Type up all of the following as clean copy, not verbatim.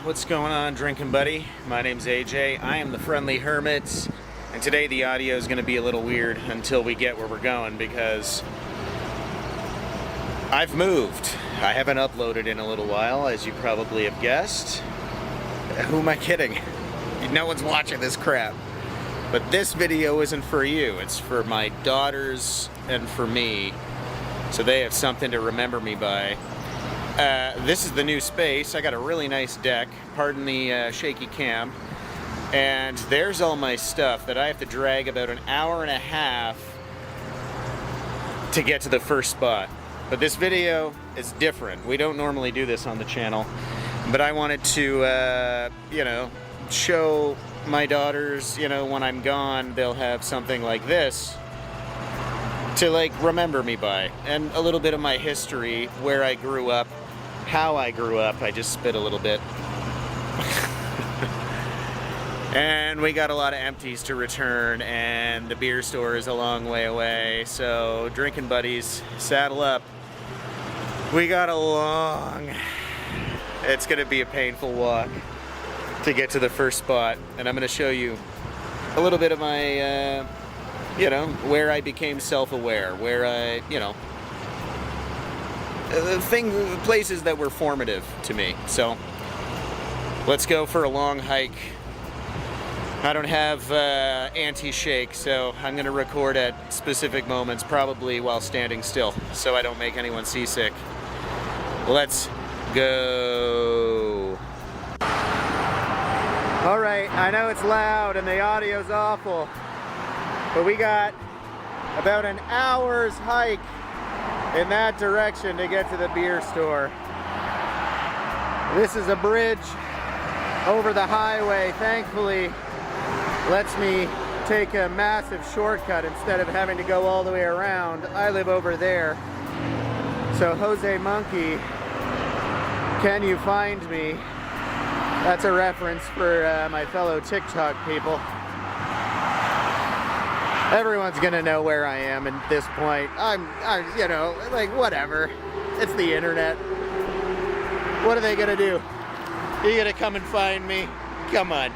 what's going on, drinking buddy? My name's AJ. I am the friendly hermit, and today the audio is going to be a little weird until we get where we're going because I've moved. I haven't uploaded in a little while, as you probably have guessed. Who am I kidding? No one's watching this crap. But this video isn't for you. It's for my daughters and for me, so they have something to remember me by. This is the new space. I got a really nice deck, pardon the shaky cam, and there's all my stuff that I have to drag about an hour and a half to get to the first spot. But this video is different. We don't normally do this on the channel, but I wanted to, show my daughters, when I'm gone, they'll have something like this to remember me by, and a little bit of my history, where I grew up, how I grew up. I just spit a little bit. And we got a lot of empties to return, and the beer store is a long way away, so drinking buddies, saddle up. We got it's gonna be a painful walk to get to the first spot, and I'm gonna show you a little bit of my where I became self-aware, where I, places that were formative to me. So let's go for a long hike. I don't have anti-shake, so I'm going to record at specific moments, probably while standing still, so I don't make anyone seasick. Let's go. All right, I know it's loud and the audio's awful, but we got about an hour's hike in that direction to get to the beer store. This is a bridge over the highway. Thankfully, lets me take a massive shortcut instead of having to go all the way around. I live over there. So Jose Monkey, can you find me? That's a reference for my fellow TikTok people. Everyone's gonna know where I am at this point. I'm whatever. It's the internet. What are they gonna do? You gonna come and find me? Come on.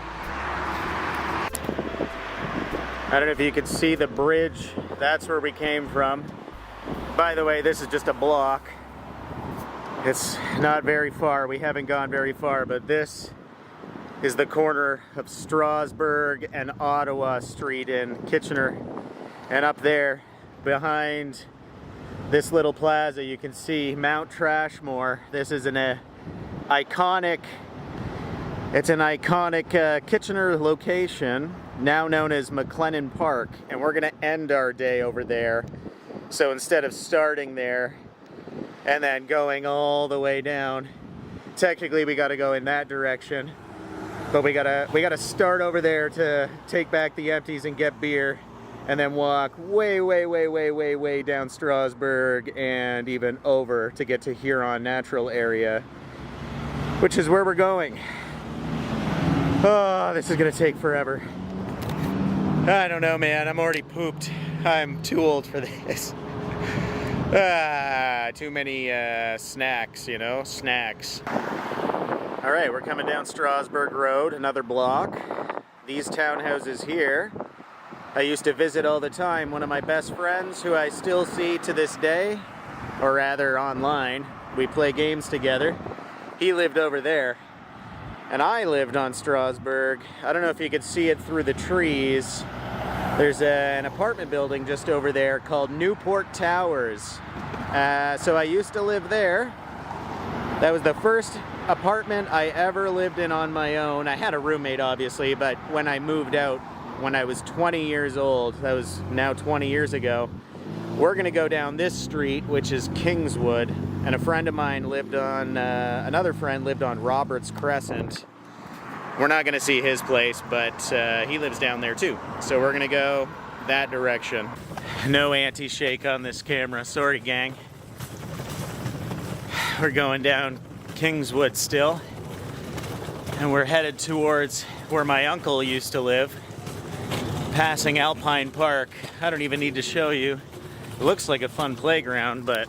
I don't know if you can see the bridge. That's where we came from. By the way, this is just a block. It's not very far. We haven't gone very far, but this is the corner of Strasbourg and Ottawa Street in Kitchener. And up there, behind this little plaza, you can see Mount Trashmore. This is an iconic Kitchener location, now known as McLennan Park. And we're gonna end our day over there. So instead of starting there and then going all the way down, technically we gotta go in that direction. But we gotta start over there to take back the empties and get beer, and then walk way down Strasbourg and even over to get to Huron Natural Area, which is where we're going. Oh, this is gonna take forever. I don't know, man. I'm already pooped. I'm too old for this. Too many snacks, snacks. All right, we're coming down Strasbourg Road, another block. These townhouses here, I used to visit all the time. One of my best friends, who I still see to this day, or rather online, we play games together. He lived over there, and I lived on Strasbourg. I don't know if you could see it through the trees. There's an apartment building just over there called Newport Towers. So I used to live there. That was the first apartment I ever lived in on my own. I had a roommate, obviously, but when I moved out when I was 20 years old, that was now 20 years ago, we're gonna go down this street, which is Kingswood, and a friend of mine lived on, another friend lived on Roberts Crescent. We're not gonna see his place, but he lives down there too. So we're gonna go that direction. No anti-shake on this camera, sorry gang. We're going down Kingswood still, and we're headed towards where my uncle used to live, passing Alpine Park. I don't even need to show you. It looks like a fun playground, but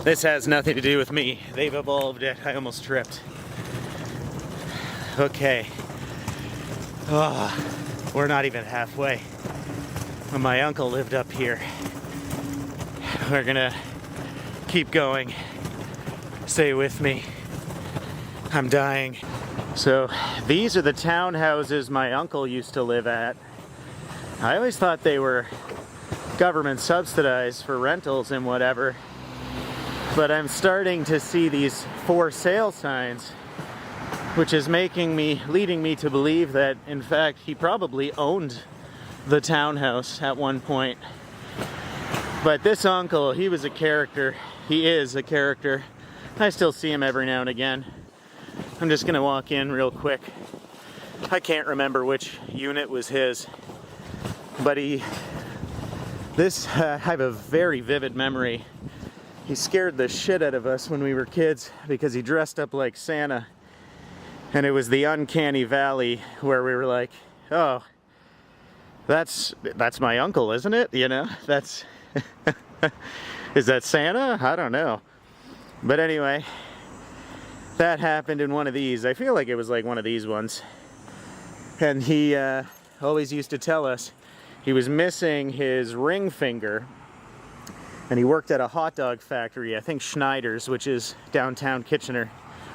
this has nothing to do with me. They've evolved it. I almost tripped. Okay. Oh, we're not even halfway. When my uncle lived up here. We're gonna keep going. Stay with me. I'm dying. So these are the townhouses my uncle used to live at. I always thought they were government subsidized for rentals and whatever. But I'm starting to see these for sale signs, which is leading me to believe that, in fact, he probably owned the townhouse at one point. But this uncle, he was a character. He is a character. I still see him every now and again. I'm just gonna walk in real quick. I can't remember which unit was his, but I have a very vivid memory. He scared the shit out of us when we were kids because he dressed up like Santa. And it was the uncanny valley where we were like, oh, that's my uncle, isn't it? You know, that's, is that Santa? I don't know. But anyway, that happened in one of these. I feel like it was like one of these ones. And he always used to tell us he was missing his ring finger. And he worked at a hot dog factory, I think Schneider's, which is downtown Kitchener,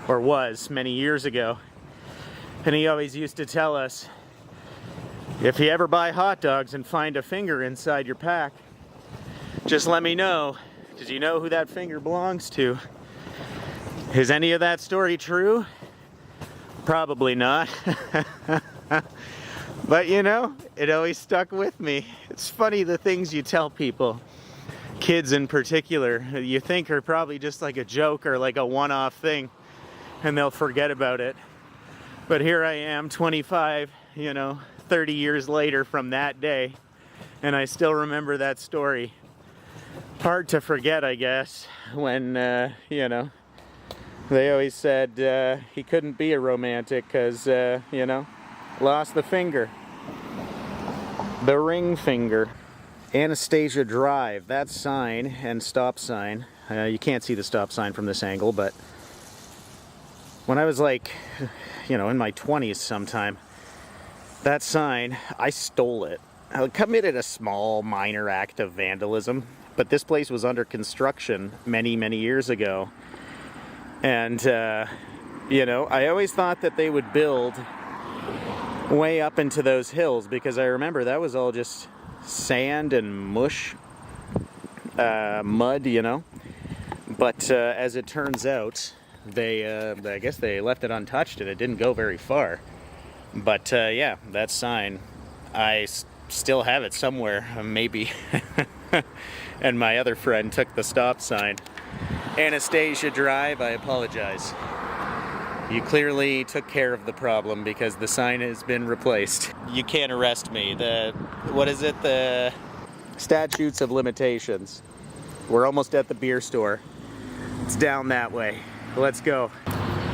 or was many years ago. And he always used to tell us, if you ever buy hot dogs and find a finger inside your pack, just let me know, because you know who that finger belongs to. Is any of that story true? Probably not. But you know, it always stuck with me. It's funny the things you tell people, kids in particular, you think are probably just like a joke or like a one-off thing, and they'll forget about it. But here I am, 25, 30 years later from that day, and I still remember that story. Hard to forget, I guess, when, they always said he couldn't be a romantic because, lost the finger. The ring finger. Anastasia Drive, that sign and stop sign. You can't see the stop sign from this angle, but when I was like, in my 20s sometime, that sign, I stole it. I committed a small, minor act of vandalism, but this place was under construction many, many years ago. And, I always thought that they would build way up into those hills, because I remember that was all just sand and mush, mud, But as it turns out, I guess they left it untouched and it didn't go very far. But yeah, that sign, I still have it somewhere, maybe. And my other friend took the stop sign. Anastasia Drive, I apologize. You clearly took care of the problem because the sign has been replaced. You can't arrest me. The statutes of limitations. We're almost at the beer store. It's down that way. Let's go.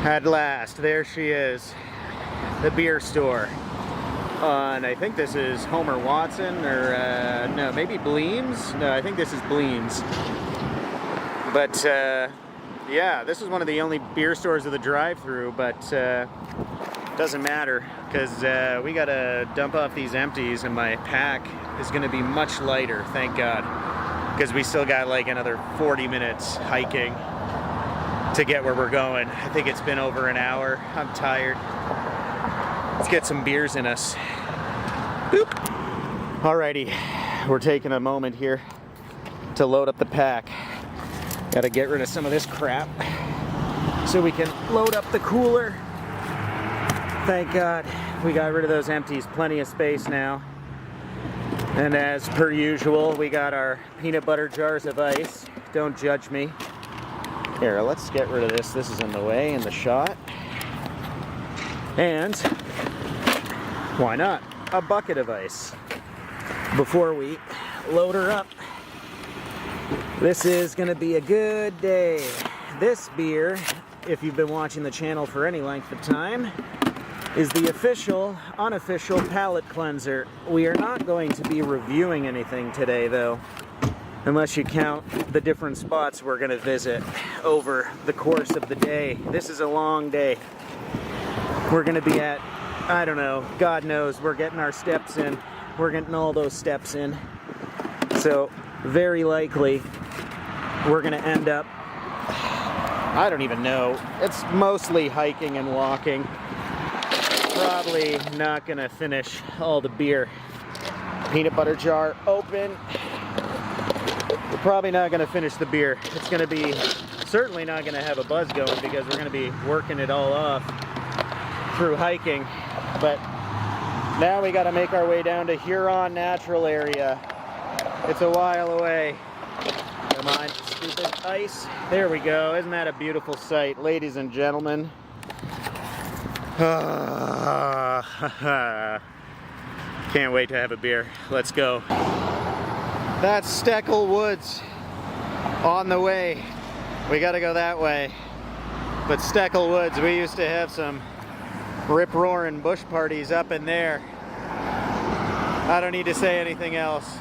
At last, there she is. The beer store. And I think this is Homer Watson, or no, maybe Bleem's? No, I think this is Bleem's. But yeah, this is one of the only beer stores of the drive-through, but doesn't matter, because we gotta dump off these empties and my pack is gonna be much lighter, thank God, because we still got like another 40 minutes hiking to get where we're going. I think it's been over an hour. I'm tired. Let's get some beers in us. Boop. Alrighty, we're taking a moment here to load up the pack. Gotta get rid of some of this crap so we can load up the cooler. Thank God we got rid of those empties. Plenty of space now. And as per usual, we got our peanut butter jars of ice. Don't judge me. Here, let's get rid of this. This is in the way in the shot. And why not a bucket of ice before we load her up. This is going to be a good day. This beer, if you've been watching the channel for any length of time, is the official, unofficial palate cleanser. We are not going to be reviewing anything today, though, unless you count the different spots we're going to visit over the course of the day. This is a long day. We're gonna be at, I don't know, God knows, we're getting our steps in. We're getting all those steps in. So very likely we're gonna end up, I don't even know. It's mostly hiking and walking. Probably not gonna finish all the beer. Peanut butter jar open. We're probably not gonna finish the beer. It's gonna be certainly not gonna have a buzz going because we're gonna be working it all off through hiking. But now we gotta make our way down to Huron Natural Area. It's a while away. Come on, stupid ice. There we go. Isn't that a beautiful sight, ladies and gentlemen? Can't wait to have a beer. Let's go. That's Steckle Woods on the way. We gotta go that way. But Steckle Woods, we used to have some rip-roaring bush parties up in there. I don't need to say anything else.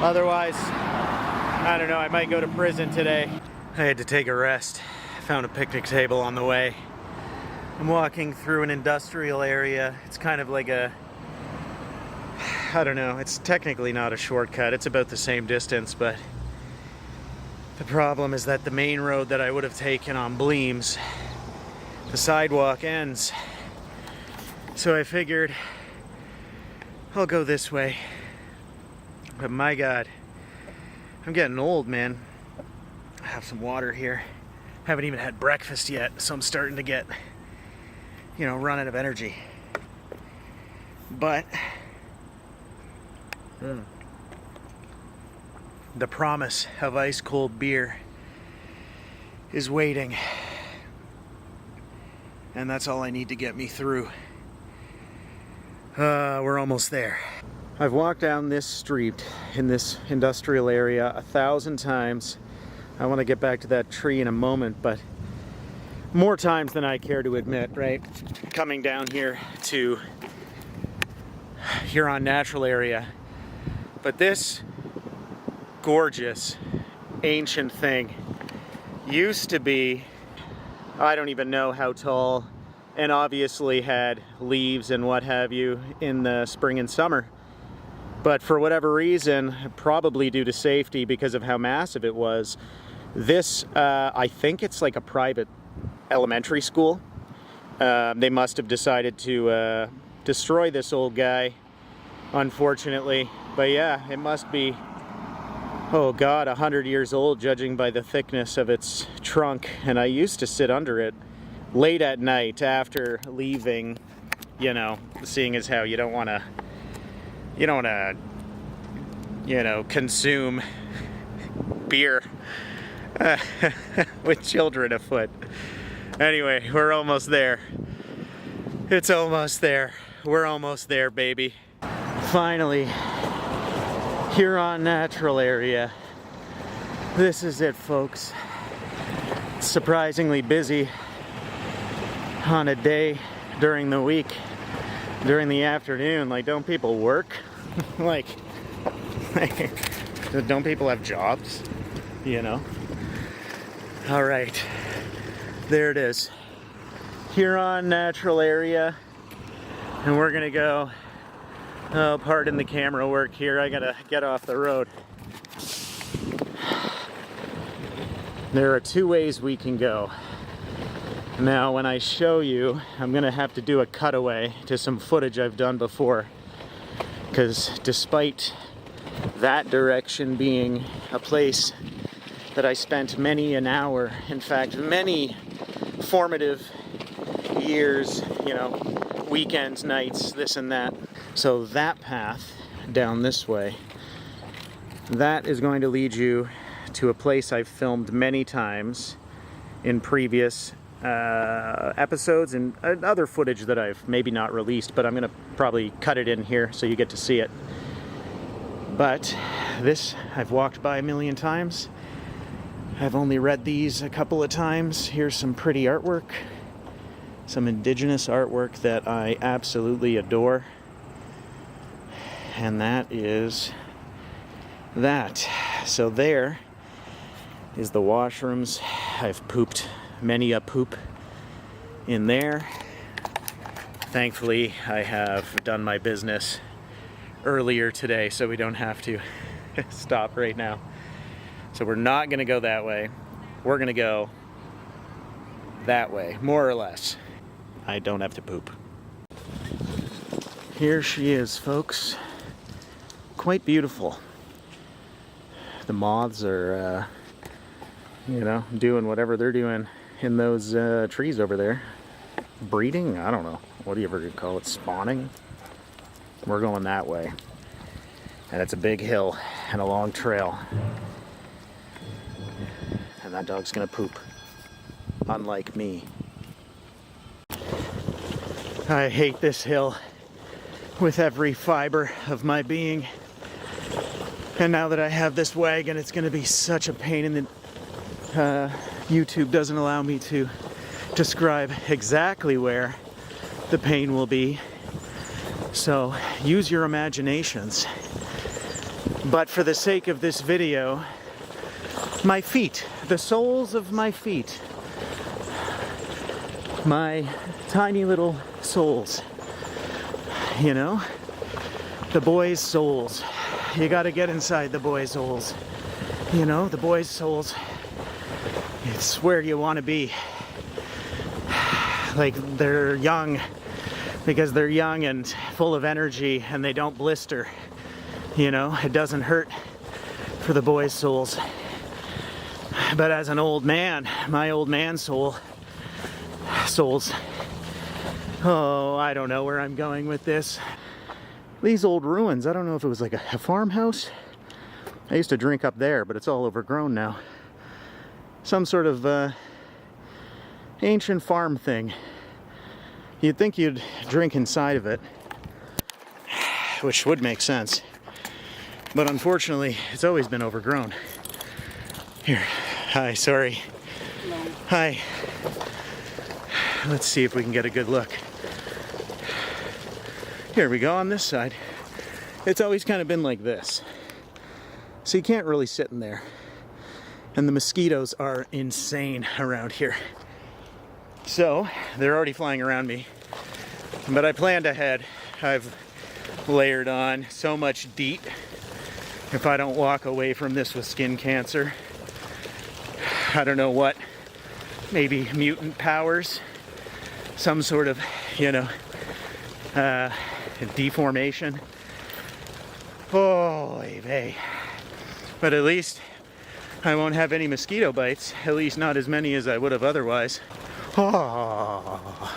Otherwise, I don't know, I might go to prison today. I had to take a rest. Found a picnic table on the way. I'm walking through an industrial area. It's kind of like a, I don't know, it's technically not a shortcut. It's about the same distance, but the problem is that the main road that I would have taken on Bleems, the sidewalk ends. So I figured I'll go this way. But my God, I'm getting old, man. I have some water here. Haven't even had breakfast yet, so I'm starting to get, you know, run out of energy. But the promise of ice cold beer is waiting. And that's all I need to get me through. We're almost there. I've walked down this street in this industrial area 1,000 times. I want to get back to that tree in a moment, but more times than I care to admit, right? Coming down here to Huron Natural Area. But this gorgeous, ancient thing used to be, I don't even know how tall, and obviously had leaves and what have you in the spring and summer. But for whatever reason, probably due to safety because of how massive it was, this, I think it's like a private elementary school. They must have decided to destroy this old guy, unfortunately. But yeah, it must be, oh God, 100 years old, judging by the thickness of its trunk. And I used to sit under it late at night after leaving, you know, seeing as how you don't want to, you know, consume beer with children afoot. Anyway, we're almost there. It's almost there. We're almost there, baby. Finally, Huron Natural Area. This is it, folks. It's surprisingly busy on a day during the week, during the afternoon. Like, don't people work? like, don't people have jobs? You know? All right, there it is. Huron Natural Area. And we're gonna go, oh, pardon the camera work here. I gotta get off the road. There are two ways we can go. Now, when I show you, I'm gonna have to do a cutaway to some footage I've done before. Because despite that direction being a place that I spent many an hour, in fact, many formative years, you know, weekends, nights, this and that. So that path down this way, that is going to lead you to a place I've filmed many times in previous episodes and other footage that I've maybe not released, but I'm going to probably cut it in here so you get to see it. But this I've walked by a million times. I've only read these a couple of times. Here's some pretty artwork, some indigenous artwork that I absolutely adore. And that is that. So there is the washrooms. I've pooped many a poop in there. Thankfully, I have done my business earlier today, so we don't have to stop right now. So we're not gonna go that way. We're gonna go that way, more or less. I don't have to poop. Here she is, folks. Quite beautiful. The moths are, you know, doing whatever they're doing in those trees over there. Breeding? I don't know. What do you ever call it? Spawning? We're going that way. And it's a big hill and a long trail. And that dog's gonna poop. Unlike me. I hate this hill with every fiber of my being. And now that I have this wagon, it's gonna be such a pain in the... YouTube doesn't allow me to describe exactly where the pain will be. So use your imaginations. But for the sake of this video, my feet, the soles of my feet, my tiny little soles, you know, the boys' souls. You gotta get inside the boys' souls. You know, the boys' souls. It's where you want to be. Like, they're young because they're young and full of energy and they don't blister. You know, it doesn't hurt for the boys' souls. But as an old man, my old man souls, oh, I don't know where I'm going with this. These old ruins, I don't know if it was like a farmhouse. I used to drink up there, but it's all overgrown now. Some sort of ancient farm thing. You'd think you'd drink inside of it, which would make sense. But unfortunately, it's always been overgrown. Here, hi, sorry. Hello. Hi. Let's see if we can get a good look. Here we go on this side. It's always kind of been like this. So you can't really sit in there. And the mosquitoes are insane around here. So, they're already flying around me. But I planned ahead. I've layered on so much DEET. If I don't walk away from this with skin cancer, I don't know what, maybe mutant powers, some sort of, you know, deformation. Holy vey. But at least I won't have any mosquito bites, at least not as many as I would have otherwise. Oh.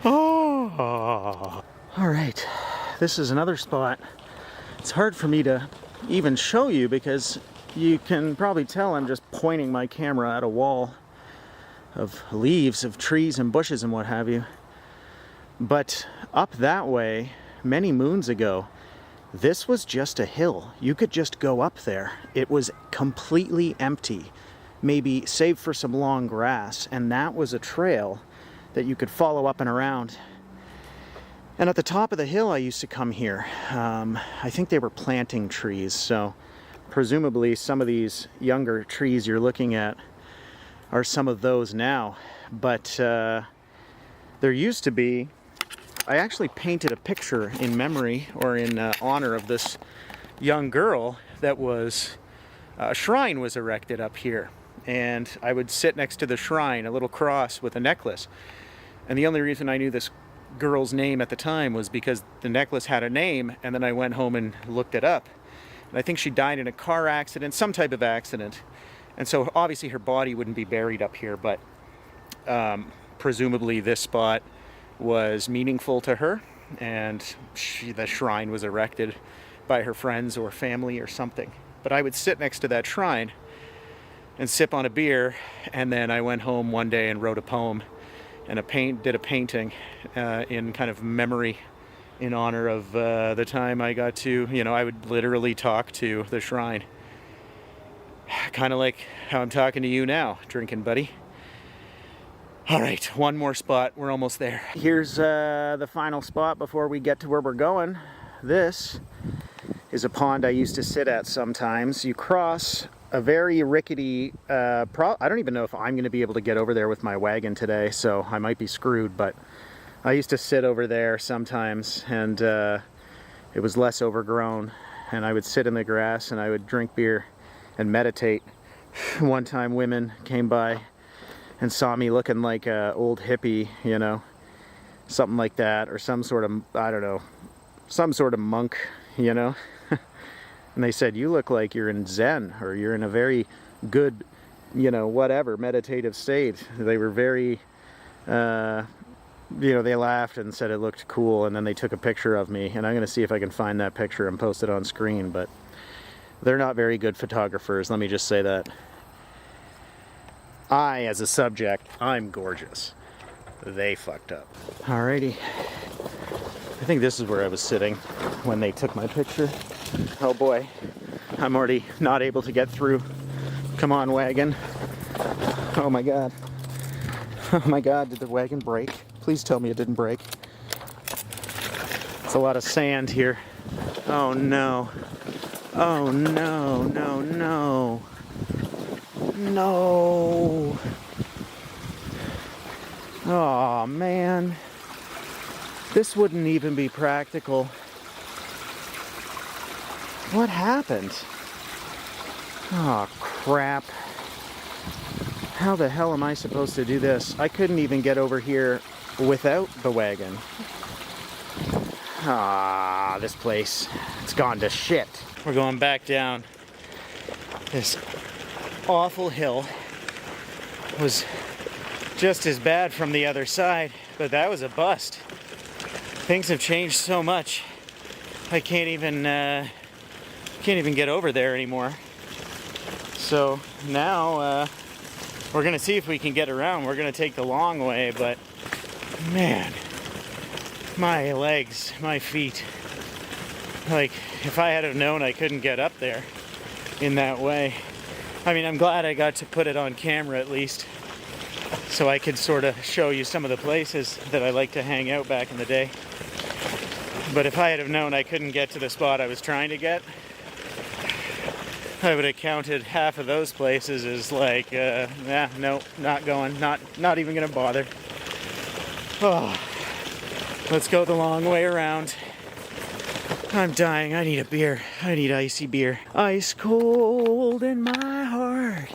Oh. All right, this is another spot. It's hard for me to even show you because you can probably tell I'm just pointing my camera at a wall of leaves, of trees and bushes and what have you. But up that way, many moons ago, this was just a hill. You could just go up there. It was completely empty, maybe save for some long grass, and that was a trail that you could follow up and around. And at the top of the hill I used to come here. I think they were planting trees, so presumably some of these younger trees you're looking at are some of those now. But there used to be, I actually painted a picture in memory or in honor of this young girl that was, a shrine was erected up here. And I would sit next to the shrine, a little cross with a necklace. And the only reason I knew this girl's name at the time was because the necklace had a name, and then I went home and looked it up. And I think she died in a car accident, some type of accident. And so obviously her body wouldn't be buried up here, but presumably this spot was meaningful to her, and the shrine was erected by her friends or family or something. But I would sit next to that shrine and sip on a beer, and then I went home one day and wrote a poem and did a painting in kind of memory in honor of the time I got to, you know, I would literally talk to the shrine. Kind of like how I'm talking to you now, drinking buddy. All right, one more spot. We're almost there. Here's the final spot before we get to where we're going. This is a pond I used to sit at sometimes. You cross a very rickety, I don't even know if I'm going to be able to get over there with my wagon today, so I might be screwed, but I used to sit over there sometimes, and it was less overgrown, and I would sit in the grass and I would drink beer and meditate. One time women came by and saw me looking like a old hippie, you know, something like that, or some sort of, I don't know, some sort of monk, you know. And they said, you look like you're in Zen, or you're in a very good, you know, whatever, meditative state. They were very, you know, they laughed and said it looked cool, and then they took a picture of me, and I'm going to see if I can find that picture and post it on screen, but they're not very good photographers, let me just say that. I, as a subject, I'm gorgeous. They fucked up. Alrighty. I think this is where I was sitting when they took my picture. Oh boy, I'm already not able to get through. Come on, wagon. Oh my god. Oh my god, did the wagon break? Please tell me it didn't break. It's a lot of sand here. Oh no. Oh no, no, no. No. Oh man. This wouldn't even be practical. What happened? Oh crap. How the hell am I supposed to do this? I couldn't even get over here without the wagon. Ah, this place. It's gone to shit. We're going back down this awful hill. It was just as bad from the other side, but that was a bust. Things have changed so much. I can't even get over there anymore. So now we're gonna see if we can get around. We're gonna take the long way, but man, my legs, my feet. Like, if I had have known I couldn't get up there in that way. I mean, I'm glad I got to put it on camera at least, so I could sort of show you some of the places that I like to hang out back in the day. But if I had have known I couldn't get to the spot I was trying to get, I would have counted half of those places as like, nah, no, not going, not even gonna bother. Oh, let's go the long way around. I'm dying. I need a beer. I need icy beer. Ice cold in my heart.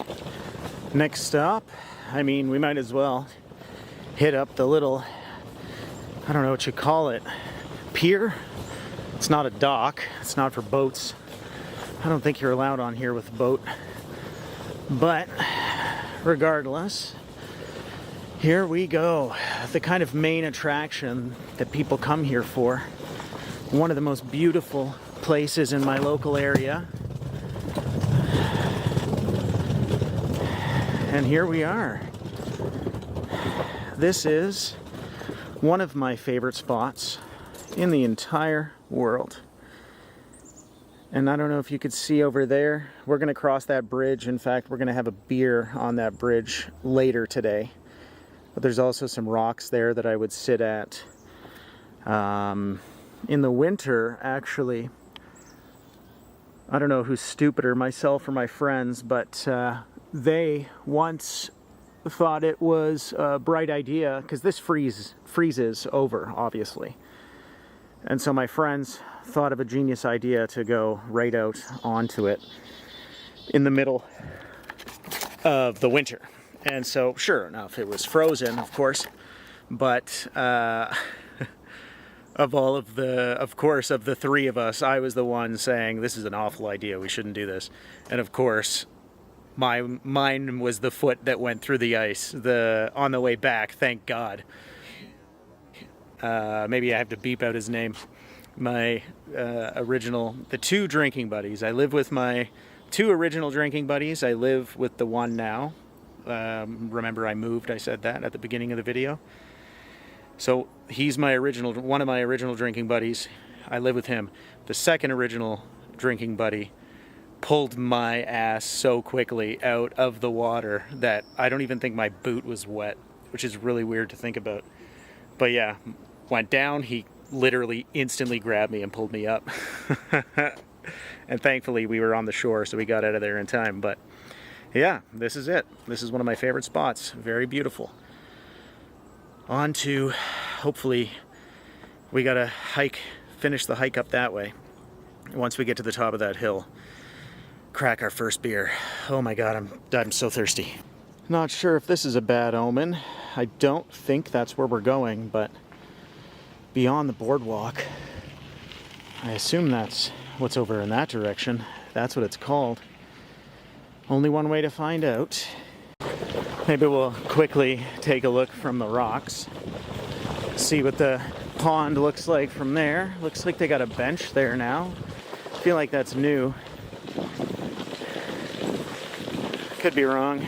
Next stop, I mean, we might as well hit up the little, I don't know what you call it, pier? It's not a dock. It's not for boats. I don't think you're allowed on here with a boat. But regardless, here we go. The kind of main attraction that people come here for. One of the most beautiful places in my local area. And here we are. This is one of my favorite spots in the entire world. And I don't know if you could see over there, we're going to cross that bridge. In fact, we're going to have a beer on that bridge later today. But there's also some rocks there that I would sit at. In the winter, actually, I don't know who's stupider, myself or my friends, but they once thought it was a bright idea, because this freezes over, obviously. And so my friends thought of a genius idea to go right out onto it in the middle of the winter. And so, sure enough, it was frozen, of course, but of the three of us, I was the one saying, this is an awful idea, we shouldn't do this. And of course, mine was the foot that went through the ice on the way back, thank God. Maybe I have to beep out his name. My the two drinking buddies. I live with my two original drinking buddies. I live with the one now. Remember I moved, I said that at the beginning of the video. So he's one of my original drinking buddies. I live with him. The second original drinking buddy pulled my ass so quickly out of the water that I don't even think my boot was wet, which is really weird to think about. But yeah, went down, he literally instantly grabbed me and pulled me up. And thankfully we were on the shore, so we got out of there in time. But yeah, this is it. This is one of my favorite spots. Very beautiful. On to hopefully we gotta finish the hike up that way. Once we get to the top of that hill, crack our first beer. Oh my God, I'm so thirsty. Not sure if this is a bad omen. I don't think that's where we're going, but beyond the boardwalk, I assume that's what's over in that direction. That's what it's called. Only one way to find out. Maybe we'll quickly take a look from the rocks, see what the pond looks like from there. Looks like they got a bench there now. I feel like that's new. Could be wrong.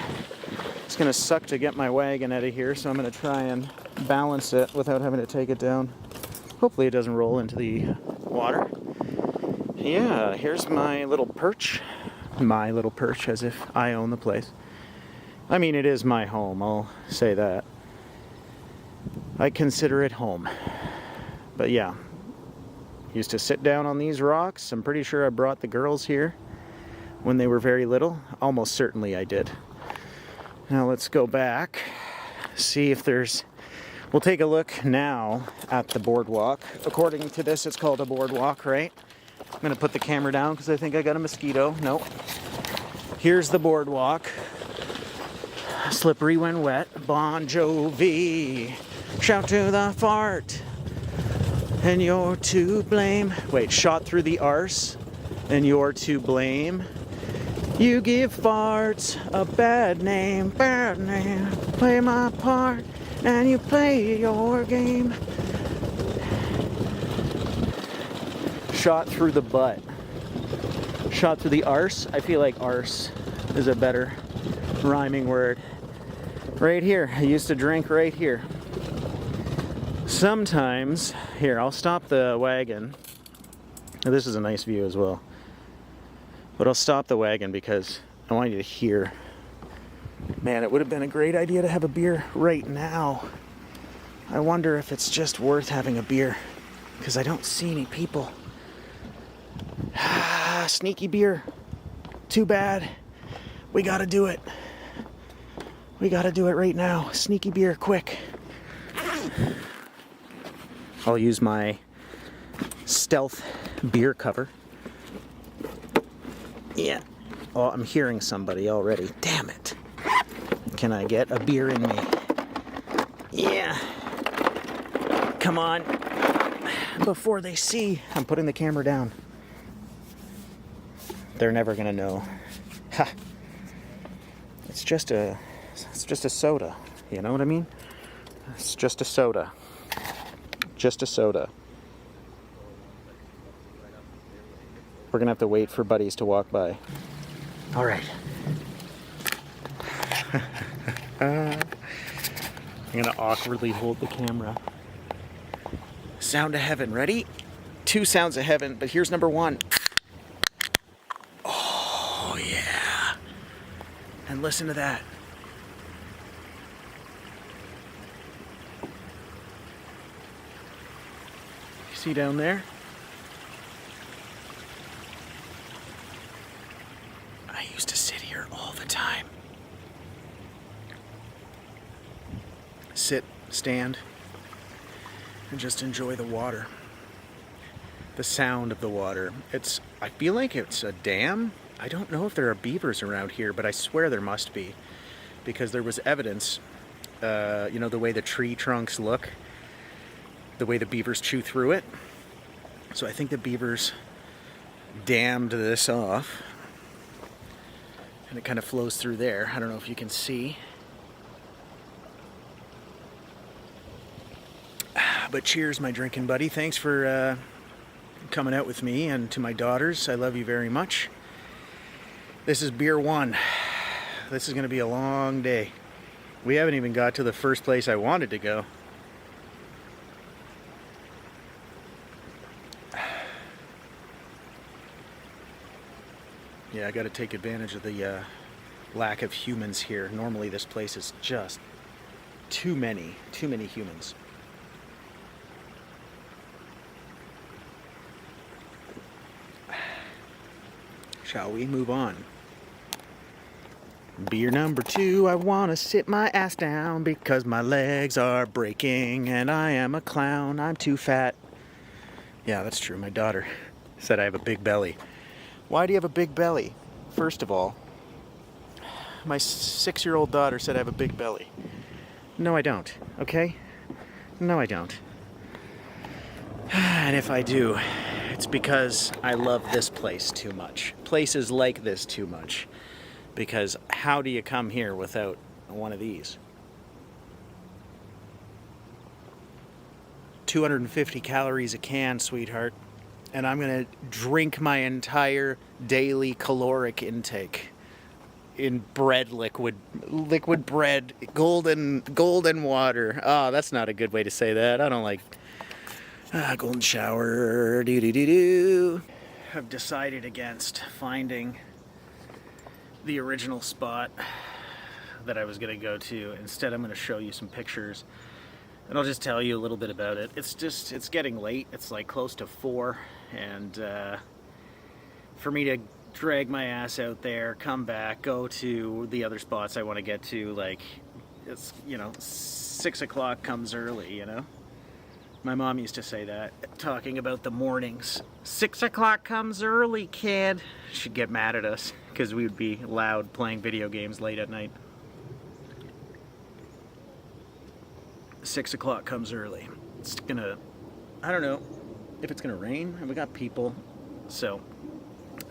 It's gonna suck to get my wagon out of here, so I'm gonna try and balance it without having to take it down. Hopefully it doesn't roll into the water. Yeah, here's my little perch. My little perch, as if I own the place. I mean, it is my home, I'll say that. I consider it home. But yeah, used to sit down on these rocks. I'm pretty sure I brought the girls here when they were very little. Almost certainly I did. Now let's go back, see if there's... We'll take a look now at the boardwalk. According to this, it's called a boardwalk, right? I'm gonna put the camera down because I think I got a mosquito. Nope. Here's the boardwalk. Slippery when wet. Bon Jovi. Shout to the fart. And you're to blame. Wait, shot through the arse. And you're to blame. You give farts a bad name. Bad name. Play my part. And you play your game. Shot through the butt. Shot through the arse. I feel like arse is a better rhyming word. Right here. I used to drink right here. Sometimes, here, I'll stop the wagon. This is a nice view as well. But I'll stop the wagon because I want you to hear. Man, it would have been a great idea to have a beer right now. I wonder if it's just worth having a beer because I don't see any people. Sneaky beer. Too bad. We gotta do it. We gotta do it right now. Sneaky beer, quick. I'll use my stealth beer cover. Yeah. Oh, I'm hearing somebody already. Damn it. Can I get a beer in me? Yeah. Come on. Before they see. I'm putting the camera down. They're never gonna know. Ha. It's just a soda. You know what I mean? It's just a soda. Just a soda. We're gonna have to wait for buddies to walk by. All right. I'm gonna awkwardly hold the camera. Sound of heaven, ready? 2 sounds of heaven, but here's number 1. Oh yeah. And listen to that. You see down there? I used to sit here all the time. Sit, stand, and just enjoy the water. The sound of the water. I feel like it's a dam. I don't know if there are beavers around here, but I swear there must be. Because there was evidence, you know, the way the tree trunks look, the way the beavers chew through it. So I think the beavers dammed this off. And it kind of flows through there. I don't know if you can see. But cheers, my drinking buddy. Thanks for coming out with me, and to my daughters, I love you very much. This is beer 1. This is going to be a long day. We haven't even got to the first place I wanted to go. Yeah, I got to take advantage of the lack of humans here. Normally this place is just too many humans. Shall we move on? Beer number 2, I wanna sit my ass down because my legs are breaking and I am a clown. I'm too fat. Yeah, that's true. My daughter said I have a big belly. Why do you have a big belly? First of all, my 6-year-old daughter said I have a big belly. No, I don't, okay? No, I don't. And if I do, it's because I love this place too much. Places like this too much. Because how do you come here without one of these? 250 calories a can, sweetheart. And I'm gonna drink my entire daily caloric intake in bread liquid bread, golden water. Oh, that's not a good way to say that. I don't like golden shower. Do. I've decided against finding the original spot that I was gonna go to. Instead, I'm gonna show you some pictures. And I'll just tell you a little bit about it. It's getting late. It's like close to 4, and for me to drag my ass out there, come back, go to the other spots I want to get to, like, it's, 6 o'clock comes early, My mom used to say that, talking about the mornings. 6 o'clock comes early, kid. She'd get mad at us because we would be loud playing video games late at night. 6 o'clock comes early. It's gonna, I don't know if it's gonna rain, and we got people, so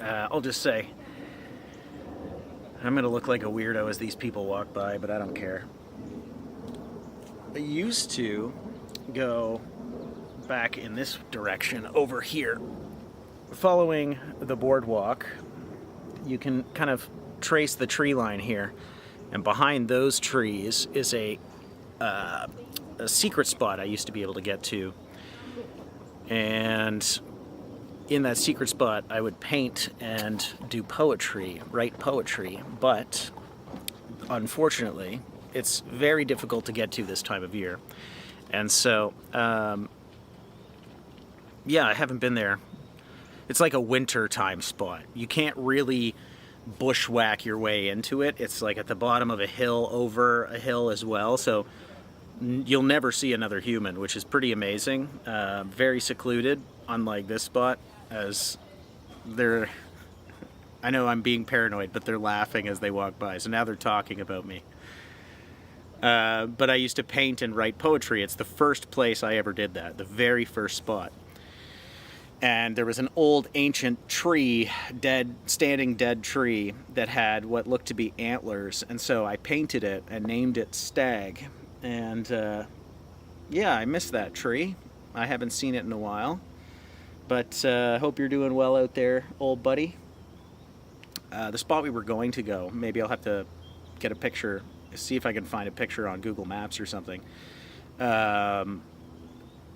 I'll just say I'm gonna look like a weirdo as these people walk by, but I don't care. I used to go back in this direction over here. Following the boardwalk, you can kind of trace the tree line here, and behind those trees is a secret spot I used to be able to get to, and in that secret spot I would paint and do poetry, write poetry, but unfortunately it's very difficult to get to this time of year, and so yeah, I haven't been there. It's like a winter time spot. You can't really bushwhack your way into it. It's like at the bottom of a hill, over a hill as well, so you'll never see another human, which is pretty amazing. Very secluded, unlike this spot, as they're, I know I'm being paranoid, but they're laughing as they walk by, so now they're talking about me. But I used to paint and write poetry. It's the first place I ever did that, the very first spot. And there was an old ancient tree, standing dead tree, that had what looked to be antlers, and so I painted it and named it Stag. And yeah, I miss that tree. I haven't seen it in a while, but I hope you're doing well out there, old buddy. The spot we were going to go, maybe I'll have to get a picture, see if I can find a picture on Google Maps or something.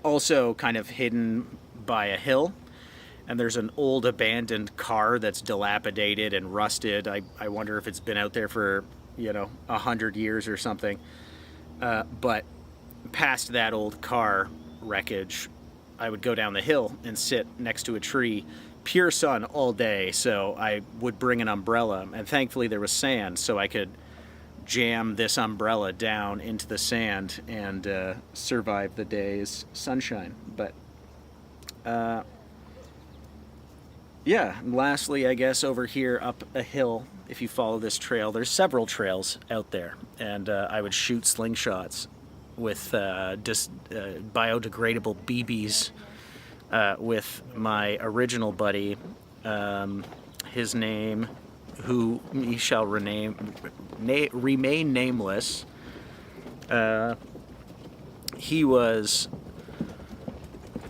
Also kind of hidden by a hill, and there's an old abandoned car that's dilapidated and rusted. I wonder if it's been out there for 100 years or something. But past that old car wreckage, I would go down the hill and sit next to a tree, pure sun all day, so I would bring an umbrella, and thankfully there was sand, so I could jam this umbrella down into the sand and survive the day's sunshine. But yeah, and lastly, I guess over here up a hill, if you follow this trail, there's several trails out there, and I would shoot slingshots with biodegradable BBs with my original buddy, his name, who he shall remain nameless. He was,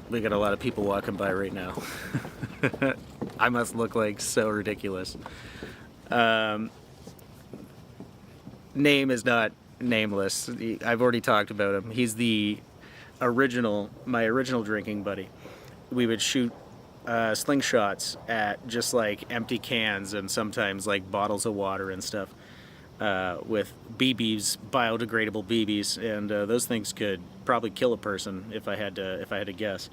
we got a lot of people walking by right now. I must look like so ridiculous. Name is not nameless. I've already talked about him. He's my original drinking buddy. We would shoot slingshots at just like empty cans and sometimes like bottles of water and stuff with BBs, biodegradable BBs, and those things could probably kill a person if I had to guess.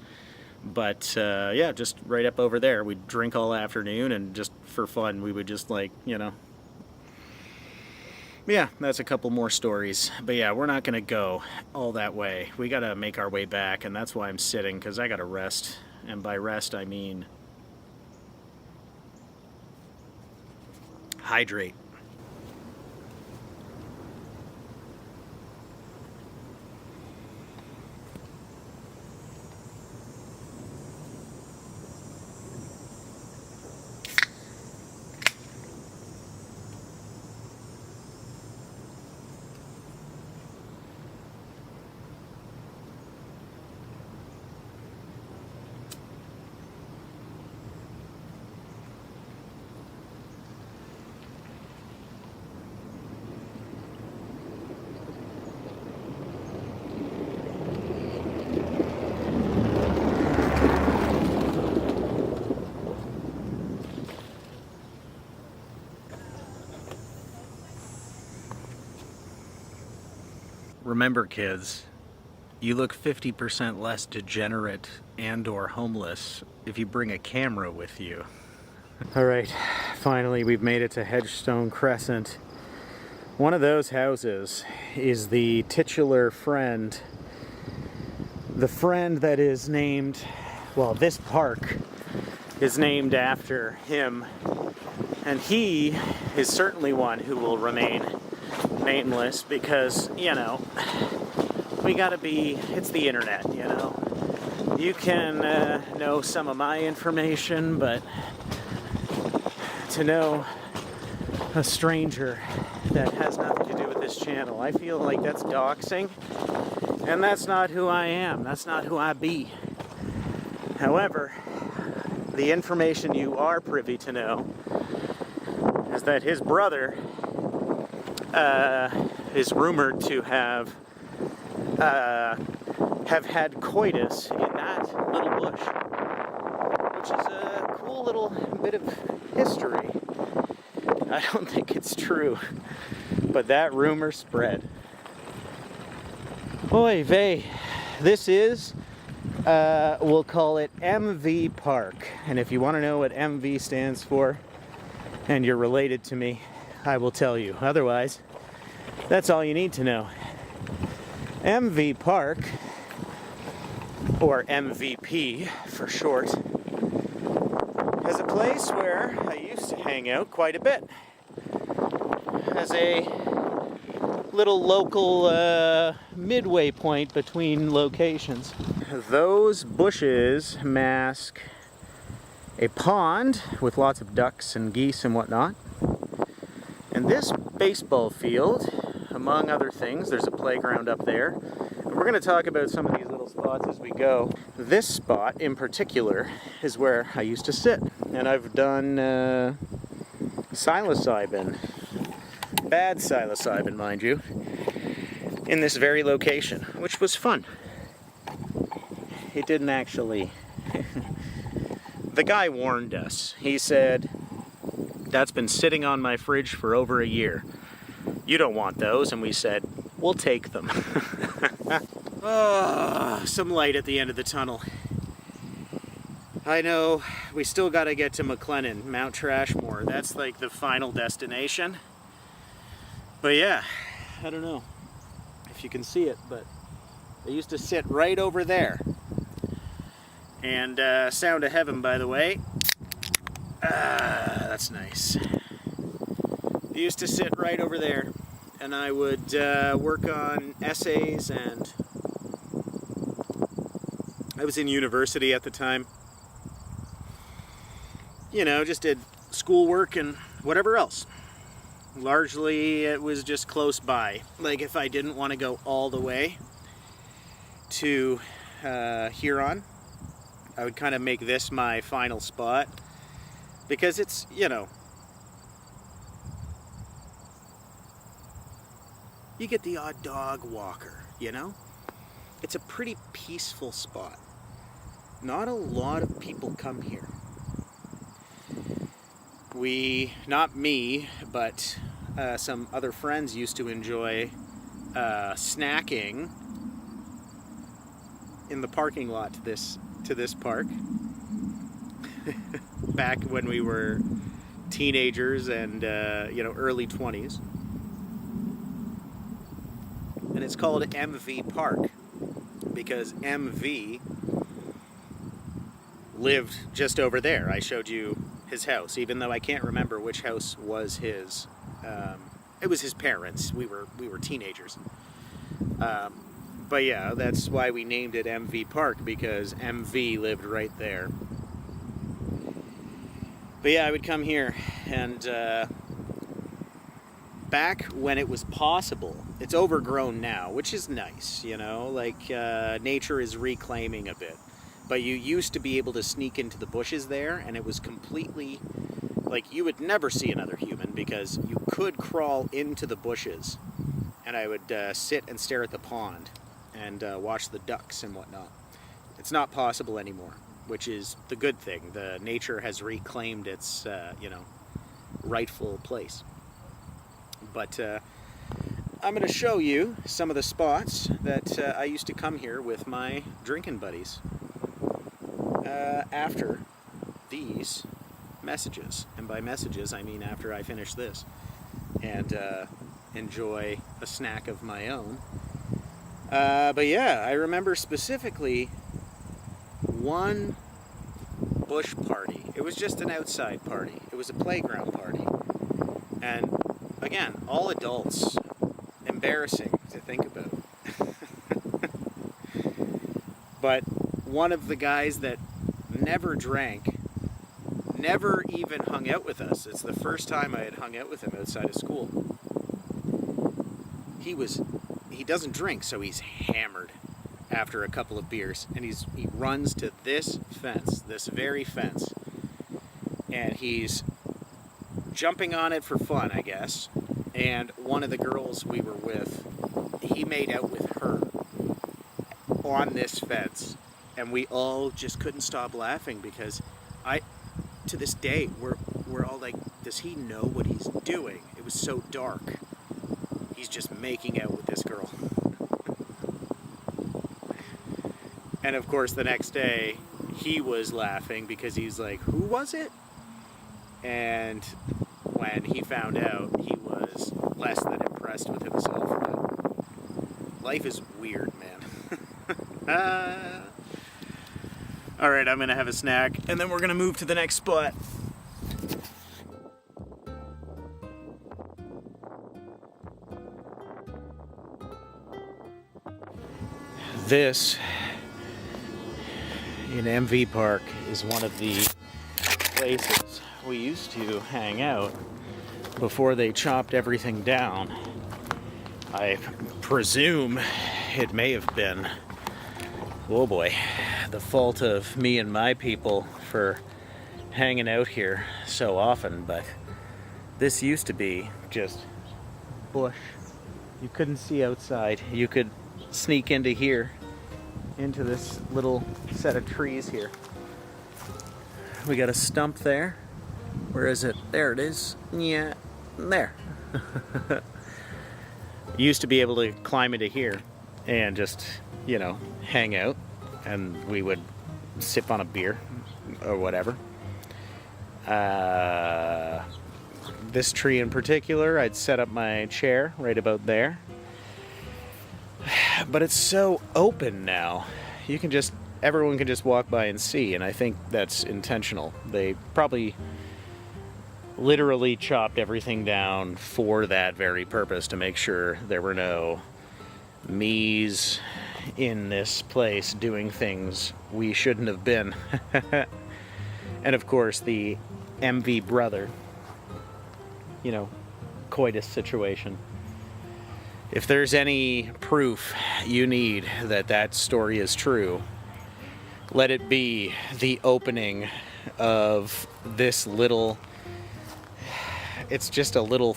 But yeah, just right up over there, we'd drink all afternoon, and just for fun, we would just like, Yeah, that's a couple more stories. But yeah, we're not gonna go all that way. We gotta make our way back, and that's why I'm sitting, because I gotta rest. And by rest, I mean hydrate. Remember, kids, you look 50% less degenerate and or homeless if you bring a camera with you. All right, finally we've made it to Hedgestone Crescent. One of those houses is the titular friend. The friend that is named, well, this park is named after him. And he is certainly one who will remain nameless because, you know, we gotta be, it's the internet, you know. You can know some of my information, but to know a stranger that has nothing to do with this channel, I feel like that's doxing, and that's not who I am, that's not who I be. However, the information you are privy to know is that his brother is rumored to have had coitus in that little bush, which is a cool little bit of history. I don't think it's true, but that rumor spread. Oy vey, this is, we'll call it MV Park, and if you want to know what MV stands for, and you're related to me, I will tell you. Otherwise, that's all you need to know. MV Park, or MVP for short, is a place where I used to hang out quite a bit as a little local midway point between locations. Those bushes mask a pond with lots of ducks and geese and whatnot. And this baseball field, among other things, there's a playground up there. And we're going to talk about some of these little spots as we go. This spot in particular is where I used to sit. And I've done psilocybin, bad psilocybin, mind you, in this very location, which was fun. It didn't actually... The guy warned us. He said, "That's been sitting on my fridge for over a year. You don't want those." And we said, "We'll take them." Oh, some light at the end of the tunnel. I know we still got to get to McLennan, Mount Trashmore. That's like the final destination. But yeah, I don't know if you can see it, but they used to sit right over there. And sound of heaven, by the way. That's nice. They used to sit right over there, and I would work on essays, and I was in university at the time. You know, just did schoolwork and whatever else. Largely, it was just close by. Like, if I didn't want to go all the way to Huron, I would kind of make this my final spot, because it's, you know, you get the odd dog walker, you know? It's a pretty peaceful spot. Not a lot of people come here. Not me, but some other friends used to enjoy snacking in the parking lot to this park back when we were teenagers and you know, early 20s. and it's called MV Park because MV lived just over there. I showed you his house, even though I can't remember which house was his. It was his parents. We were teenagers. But yeah, that's why we named it MV Park, because MV lived right there. But yeah, I would come here, and back when it was possible, it's overgrown now, which is nice, you know, like nature is reclaiming a bit. But you used to be able to sneak into the bushes there, and it was completely, like, you would never see another human because you could crawl into the bushes. And I would sit and stare at the pond and watch the ducks and whatnot. It's not possible anymore, which is the good thing. The nature has reclaimed its, you know, rightful place. But I'm going to show you some of the spots that I used to come here with my drinking buddies after these messages. And by messages, I mean after I finish this and enjoy a snack of my own. But yeah, I remember specifically one bush party. It was just an outside party. It was a playground party. And again, all adults. Embarrassing to think about. But one of the guys that never drank, never even hung out with us. It's the first time I had hung out with him outside of school. He doesn't drink, so he's hammered after a couple of beers, and he runs to this fence, this very fence, and he's jumping on it for fun, I guess. And one of the girls we were with, he made out with her on this fence, and we all just couldn't stop laughing because to this day, we're all like, does he know what he's doing? It was so dark. He's just making out with this girl. And of course, the next day, he was laughing because he's like, who was it? And when he found out, he was less than impressed with himself. But life is weird, man. Alright, I'm gonna have a snack, and then we're gonna move to the next spot. This, in MV Park, is one of the places we used to hang out before they chopped everything down. I presume it may have been, oh boy, the fault of me and my people for hanging out here so often, but this used to be just bush. You couldn't see outside. You could sneak into here, into this little set of trees here. We got a stump there. Where is it? There it is. Yeah, there. Used to be able to climb into here and just, you know, hang out, and we would sip on a beer or whatever. This tree in particular, I'd set up my chair right about there. But it's so open now. Everyone can just walk by and see, and I think that's intentional. They probably literally chopped everything down for that very purpose, to make sure there were no me's in this place doing things we shouldn't have been. And of course, the MV brother, you know, coitus situation. If there's any proof you need that that story is true, let it be the opening of this little, it's just a little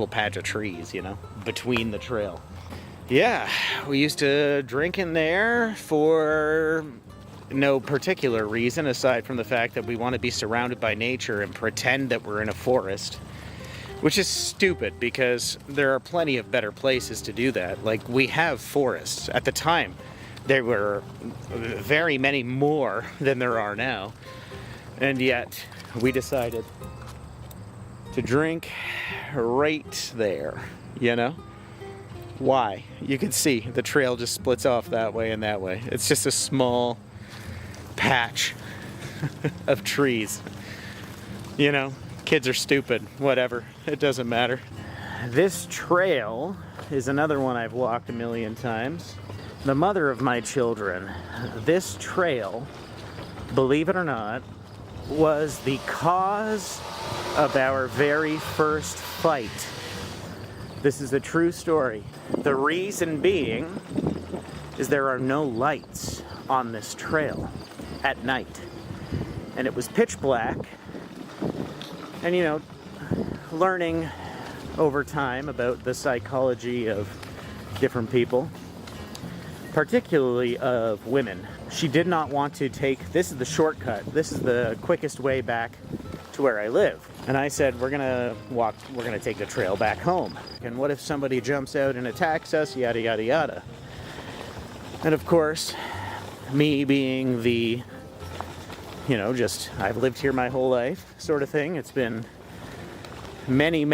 patch of trees, you know, between the trail. Yeah, we used to drink in there for no particular reason aside from the fact that we want to be surrounded by nature and pretend that we're in a forest. Which is stupid, because there are plenty of better places to do that. Like, we have forests. At the time, there were very many more than there are now. And yet, we decided to drink right there, you know? Why? You can see the trail just splits off that way and that way. It's just a small patch of trees. You know, kids are stupid, whatever, it doesn't matter. This trail is another one I've walked a million times. The mother of my children, this trail, believe it or not, was the cause of our very first fight. This is a true story. The reason being is there are no lights on this trail at night. And it was pitch black. And you know, learning over time about the psychology of different people, particularly of women. She did not want to take, this is the shortcut, this is the quickest way back to where I live. And I said, we're gonna take the trail back home. And what if somebody jumps out and attacks us, yada, yada, yada. And of course, me being the, you know, just, I've lived here my whole life sort of thing. It's been many,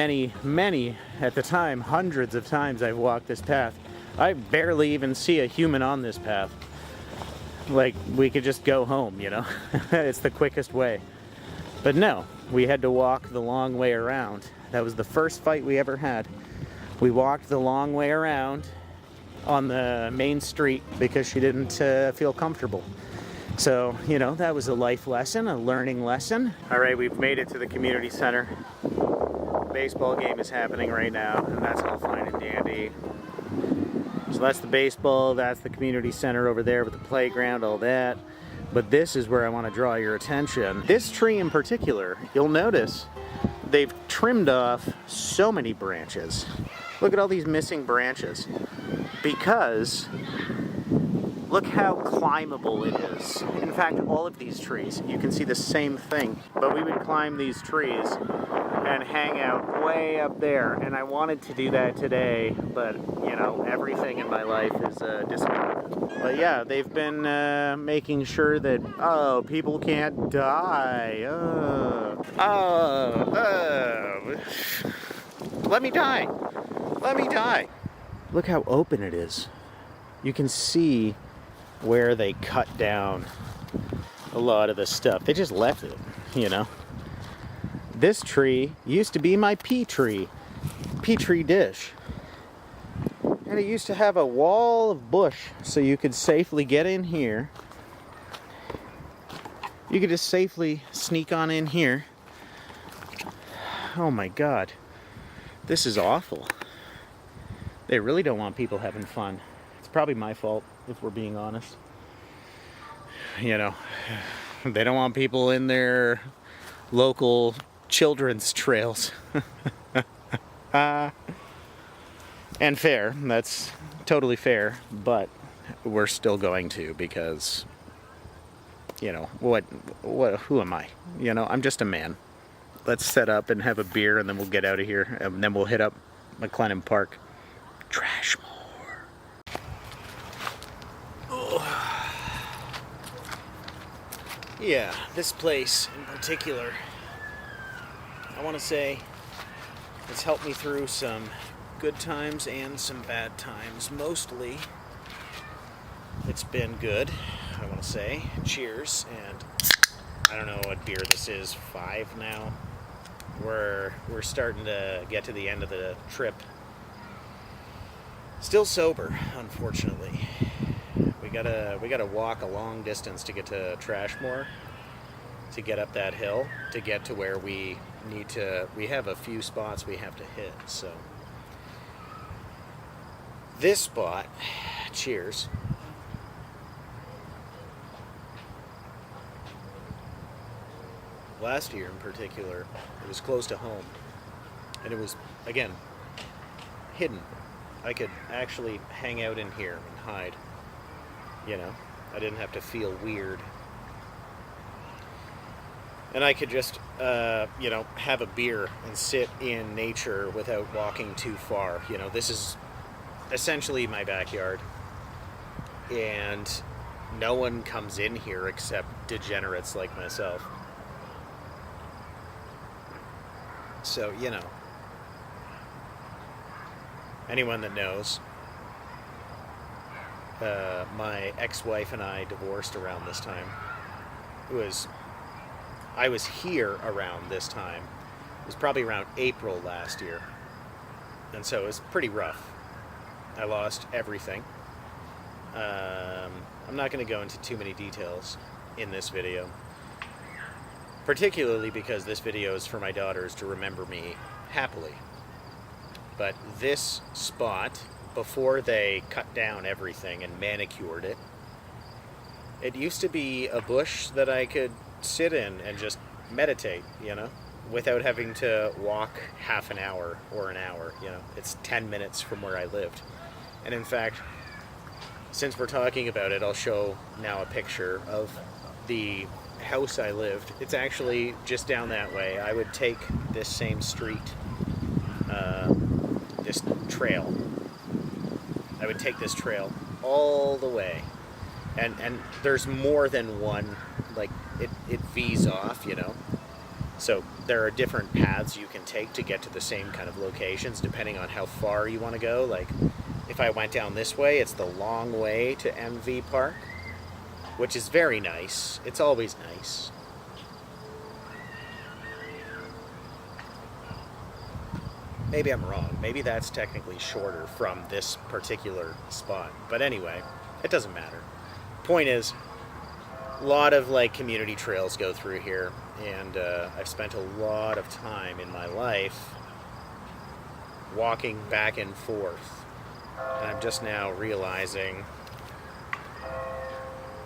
at the time, hundreds of times I've walked this path. I barely even see a human on this path. Like, we could just go home, you know? It's the quickest way. But no, we had to walk the long way around. That was the first fight we ever had. We walked the long way around on the main street because she didn't feel comfortable. So, you know, that was a life lesson, a learning lesson. All right, we've made it to the community center. Baseball game is happening right now, and that's all fine and dandy. So that's the baseball, that's the community center over there with the playground, all that. But this is where I want to draw your attention. This tree in particular, you'll notice they've trimmed off so many branches. Look at all these missing branches. Because look how climbable it is. In fact, all of these trees, you can see the same thing. But we would climb these trees and hang out way up there. And I wanted to do that today, but you know, everything in my life is disappointed. But yeah, they've been making sure that, oh, people can't die. Let me die. Let me die. Look how open it is. You can see where they cut down a lot of the stuff. They just left it, you know. This tree used to be my petri dish. And it used to have a wall of bush so you could safely get in here. You could just safely sneak on in here. Oh my God. This is awful. They really don't want people having fun. It's probably my fault, if we're being honest. You know, they don't want people in their local children's trails. And fair, that's totally fair, but we're still going to because, you know, who am I? You know, I'm just a man. Let's set up and have a beer and then we'll get out of here and then we'll hit up McLennan Park. Trashmore. Oh. Yeah, this place in particular, I want to say it's helped me through some good times and some bad times. Mostly, it's been good, I want to say. Cheers, and I don't know what beer this is, 5 now. We're starting to get to the end of the trip. Still sober, unfortunately. We gotta walk a long distance to get to Trashmore, to get up that hill, to get to where we need to. We have a few spots we have to hit. So this spot, cheers. Last year in particular, it was close to home, and it was again hidden. I could actually hang out in here and hide. You know, I didn't have to feel weird. And I could just, you know, have a beer and sit in nature without walking too far. You know, this is essentially my backyard. And no one comes in here except degenerates like myself. So, you know, anyone that knows, my ex-wife and I divorced around this time. I was here around this time. It was probably around April last year. And so it was pretty rough. I lost everything. I'm not going to go into too many details in this video, particularly because this video is for my daughters to remember me happily. But this spot, before they cut down everything and manicured it, it used to be a bush that I could sit in and just meditate, you know, without having to walk half an hour or an hour, you know. It's 10 minutes from where I lived. And in fact, since we're talking about it, I'll show now a picture of the house I lived. It's actually just down that way. I would take this same street, this trail. I would take this trail all the way. And there's more than one, like, it V's off, you know. So there are different paths you can take to get to the same kind of locations depending on how far you want to go. Like, if I went down this way, it's the long way to MV Park, which is very nice. It's always nice. Maybe I'm wrong. Maybe that's technically shorter from this particular spot. But anyway, it doesn't matter. Point is, a lot of like community trails go through here, and I've spent a lot of time in my life walking back and forth. And I'm just now realizing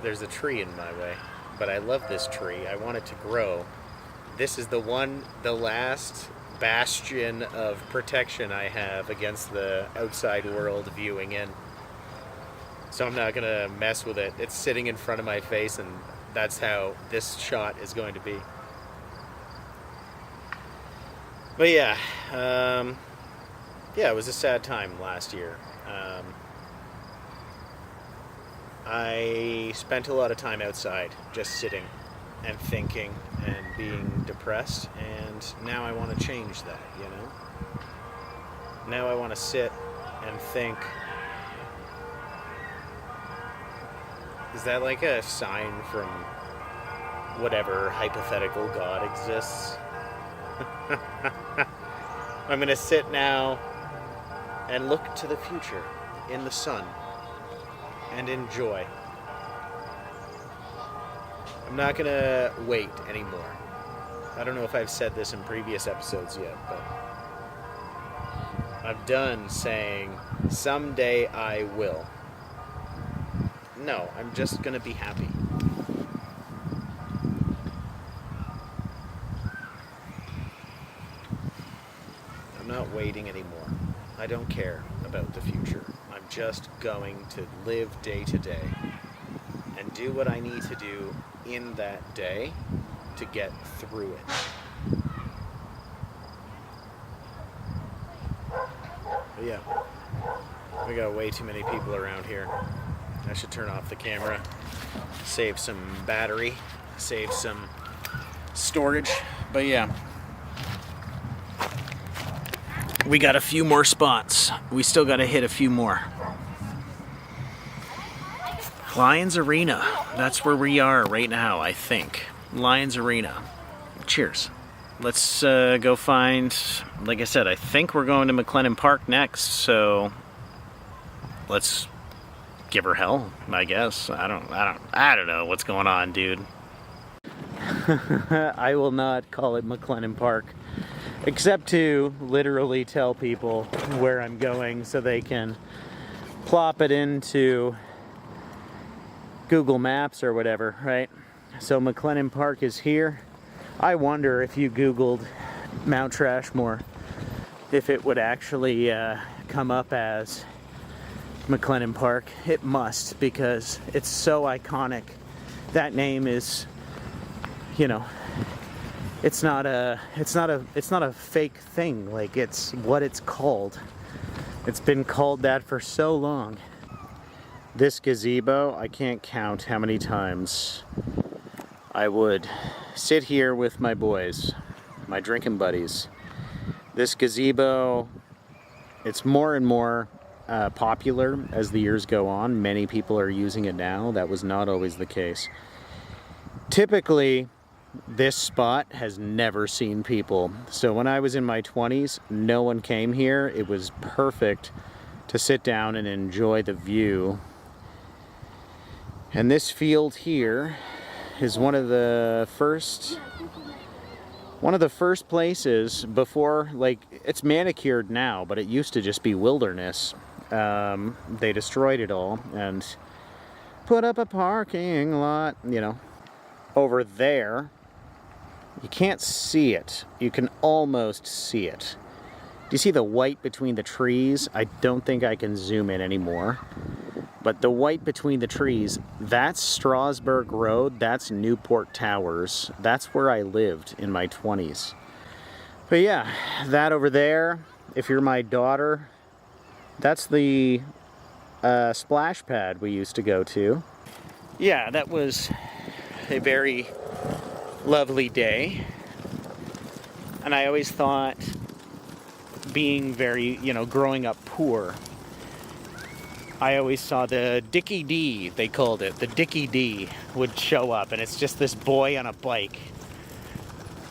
there's a tree in my way. But I love this tree. I want it to grow. This is the last bastion of protection I have against the outside world viewing in. So I'm not gonna mess with it. It's sitting in front of my face, and that's how this shot is going to be. But yeah, it was a sad time last year. I spent a lot of time outside, just sitting and thinking and being depressed, and now I want to change that, you know? Now I want to sit and think. Is that like a sign from whatever hypothetical God exists? I'm going to sit now and look to the future in the sun and enjoy. I'm not going to wait anymore. I don't know if I've said this in previous episodes yet, but I'm done saying, someday I will. No, I'm just going to be happy. I'm not waiting anymore. I don't care about the future. I'm just going to live day to day and do what I need to do in that day to get through it. But yeah, we got way too many people around here. I should turn off the camera, save some battery, save some storage. But yeah, we got a few more spots. We still got to hit a few more. Lions Arena. That's where we are right now, I think. Lions Arena. Cheers. Let's go find, like I said, I think we're going to McLennan Park next, so let's give her hell, I guess. I don't know what's going on, dude. I will not call it McLennan Park, except to literally tell people where I'm going so they can plop it into Google Maps or whatever, right? So McLennan Park is here. I wonder if you Googled Mount Trashmore, if it would actually come up as McLennan Park. It must, because it's so iconic. That name is, you know, it's not a fake thing. Like, it's what it's called. It's been called that for so long. This gazebo, I can't count how many times I would sit here with my boys, my drinking buddies. This gazebo, it's more and more popular as the years go on. Many people are using it now. That was not always the case. Typically, this spot has never seen people. So when I was in my 20s, no one came here. It was perfect to sit down and enjoy the view. And this field here is one of the first places before, like, it's manicured now, but it used to just be wilderness. They destroyed it all and put up a parking lot, you know. Over there, you can't see it. You can almost see it. Do you see the white between the trees? I don't think I can zoom in anymore. But the white between the trees, that's Strasbourg Road, that's Newport Towers. That's where I lived in my 20s. But yeah, that over there, if you're my daughter, that's the splash pad we used to go to. Yeah, that was a very lovely day. And I always thought, being very, growing up poor, I always saw the Dickie D, they called it. The Dickie D would show up, and it's just this boy on a bike.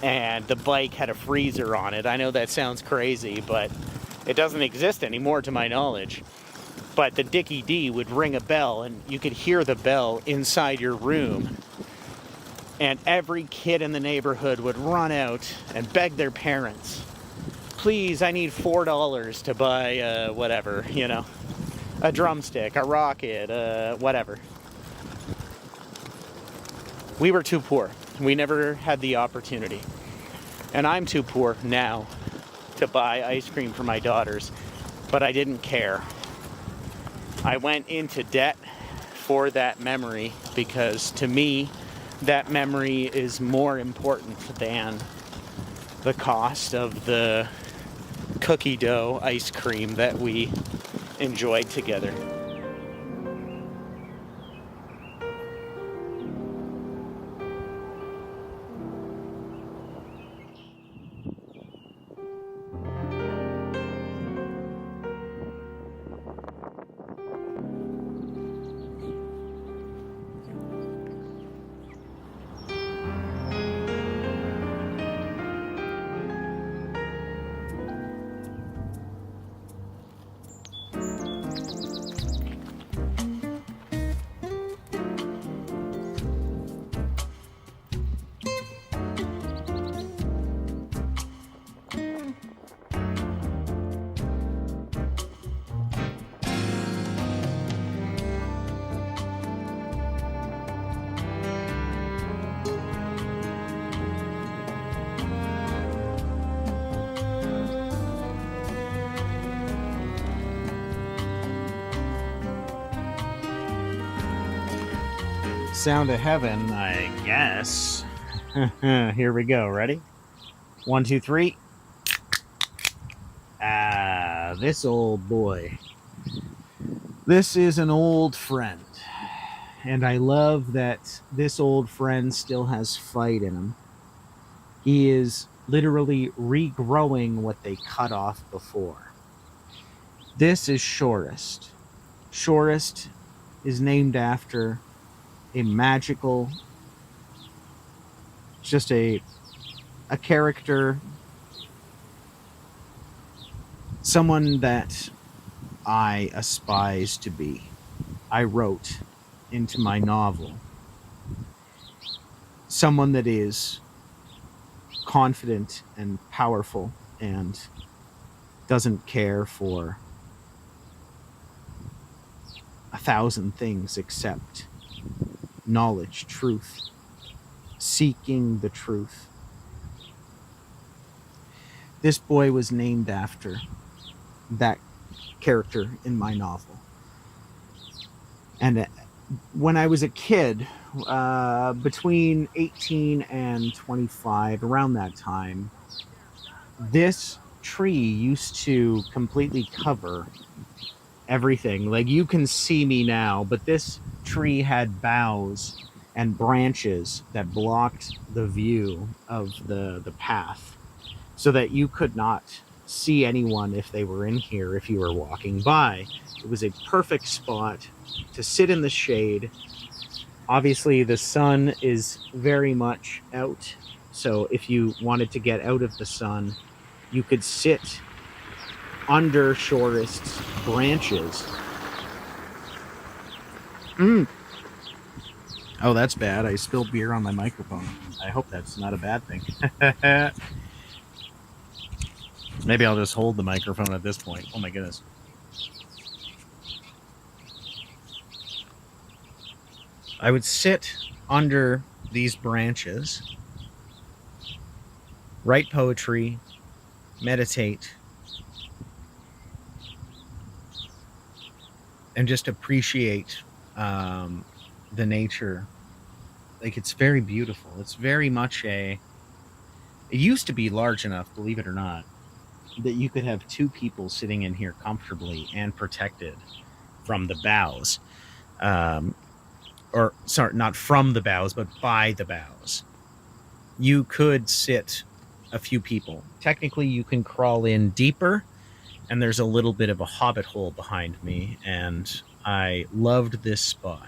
And the bike had a freezer on it. I know that sounds crazy, but it doesn't exist anymore to my knowledge. But the Dickie D would ring a bell, and you could hear the bell inside your room. And every kid in the neighborhood would run out and beg their parents, please, I need $4 to buy whatever, a drumstick, a rocket, whatever. We were too poor. We never had the opportunity. And I'm too poor now to buy ice cream for my daughters, but I didn't care. I went into debt for that memory because, to me, that memory is more important than the cost of the cookie dough ice cream that we enjoyed together. Sound of heaven, I guess. Here we go. Ready? 1, 2, 3. This old boy. This is an old friend. And I love that this old friend still has fight in him. He is literally regrowing what they cut off before. This is Shorest. Shorest is named after a magical, just a character, someone that I aspire to be. I wrote into my novel. Someone that is confident and powerful and doesn't care for 1,000 things except knowledge, truth, seeking the truth. This boy was named after that character in my novel. And when I was a kid, between 18 and 25, around that time, this tree used to completely cover everything. Like, you can see me now, but this tree had boughs and branches that blocked the view of the path so that you could not see anyone if they were in here if you were walking by. It was a perfect spot to sit in the shade. Obviously, the sun is very much out, so if you wanted to get out of the sun, you could sit under Shorist's branches. Oh, that's bad. I spilled beer on my microphone. I hope that's not a bad thing. Maybe I'll just hold the microphone at this point. Oh my goodness. I would sit under these branches, write poetry, meditate, and just appreciate the nature. Like, it's very beautiful. It's very much it used to be large enough, believe it or not, that you could have two people sitting in here comfortably and protected from the boughs. Or, sorry, not from the boughs, but by the boughs. You could sit a few people. Technically, you can crawl in deeper, and there's a little bit of a hobbit hole behind me, and I loved this spot.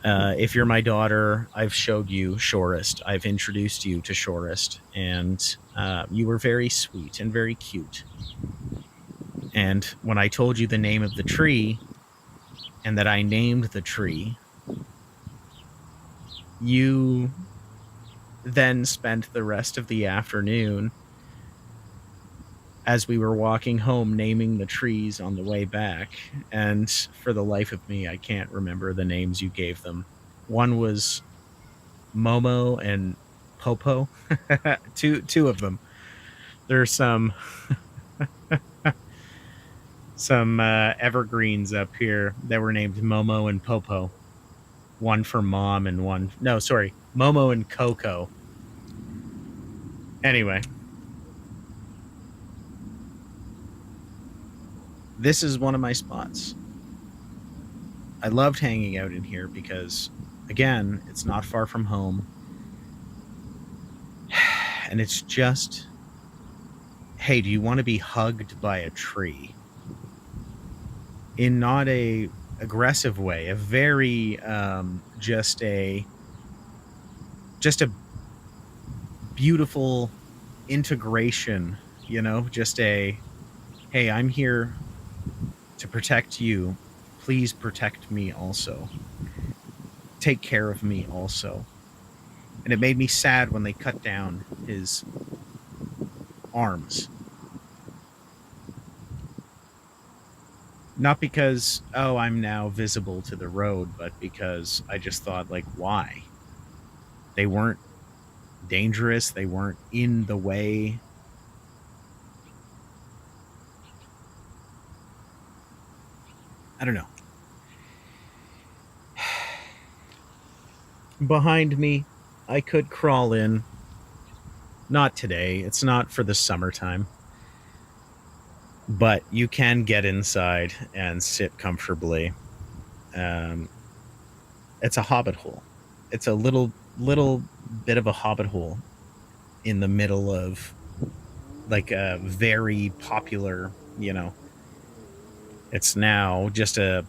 If you're my daughter, I've showed you Shorist. I've introduced you to Shorist, and you were very sweet and very cute. And when I told you the name of the tree, and that I named the tree, you then spent the rest of the afternoon as we were walking home naming the trees on the way back. And for the life of me, I can't remember the names you gave them. One was Momo and Popo. two of them. There's some evergreens up here that were named Momo and Popo. One for Mom and one... No, sorry. Momo and Coco. Anyway. This is one of my spots. I loved hanging out in here because, again, it's not far from home. And it's just, hey, do you want to be hugged by a tree? In not a aggressive way, a very just a beautiful integration, you know, just a, hey, I'm here to protect you. Please protect me also. Take care of me also. And it made me sad when they cut down his arms. Not because, oh, I'm now visible to the road, but because I just thought, like, why? They weren't dangerous. They weren't in the way. I don't know. Behind me, I could crawl in. Not today. It's not for the summertime. But you can get inside and sit comfortably. It's a hobbit hole. It's a little bit of a hobbit hole in the middle of, like, a very popular, you know, it's now just a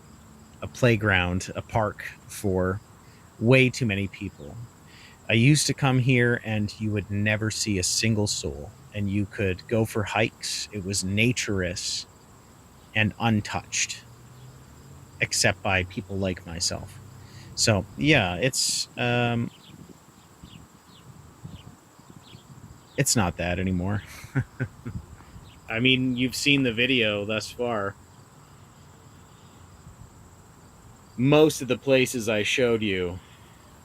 playground, a park for way too many people. I used to come here and you would never see a single soul, and you could go for hikes. It was naturous and untouched, except by people like myself. So yeah, it's not that anymore. I mean, you've seen the video thus far. Most of the places I showed you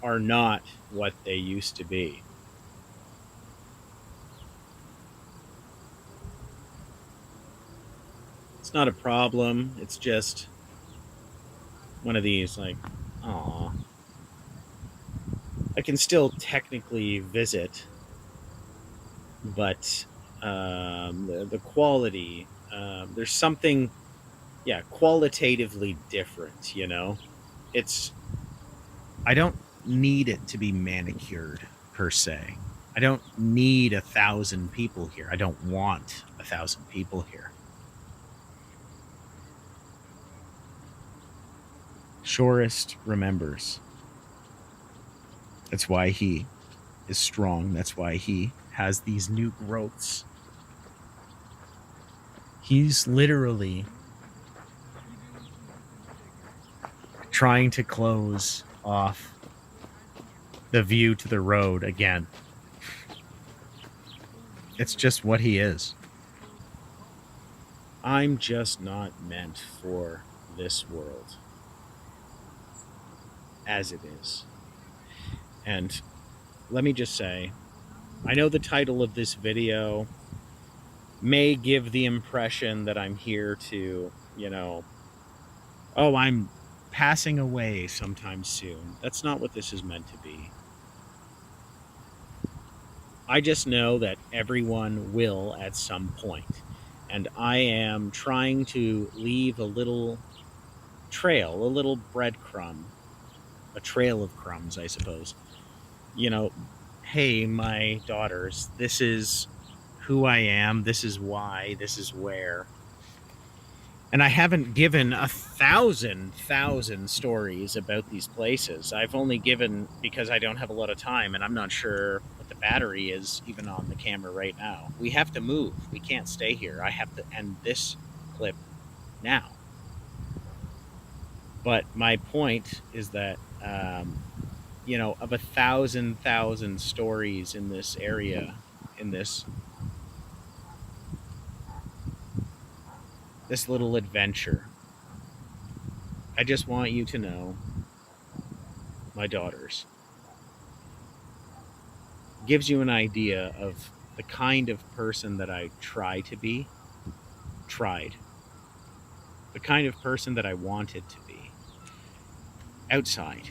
are not what they used to be. It's not a problem. It's just one of these, like, aw. I can still technically visit, but the quality, there's something, yeah, qualitatively different, you know? I don't need it to be manicured, per se. I don't need 1,000 people here. I don't want 1,000 people here. Shorest remembers. That's why he is strong. That's why he has these new growths. He's literally trying to close off the view to the road again. It's just what he is. I'm just not meant for this world as it is. And let me just say, I know the title of this video may give the impression that I'm here to, oh, I'm passing away sometime soon. That's not what this is meant to be. I just know that everyone will at some point. And I am trying to leave a little trail, a little breadcrumb, a trail of crumbs, I suppose. Hey, my daughters, this is who I am, this is why, this is where. And I haven't given 1,000 stories about these places. I've only given because I don't have a lot of time, and I'm not sure what the battery is even on the camera right now. We have to move. We can't stay here. I have to end this clip now. But my point is that, of 1,000 stories in this area, in this little adventure, I just want you to know, my daughters, gives you an idea of the kind of person that I try to be, the kind of person that I wanted to be, outside.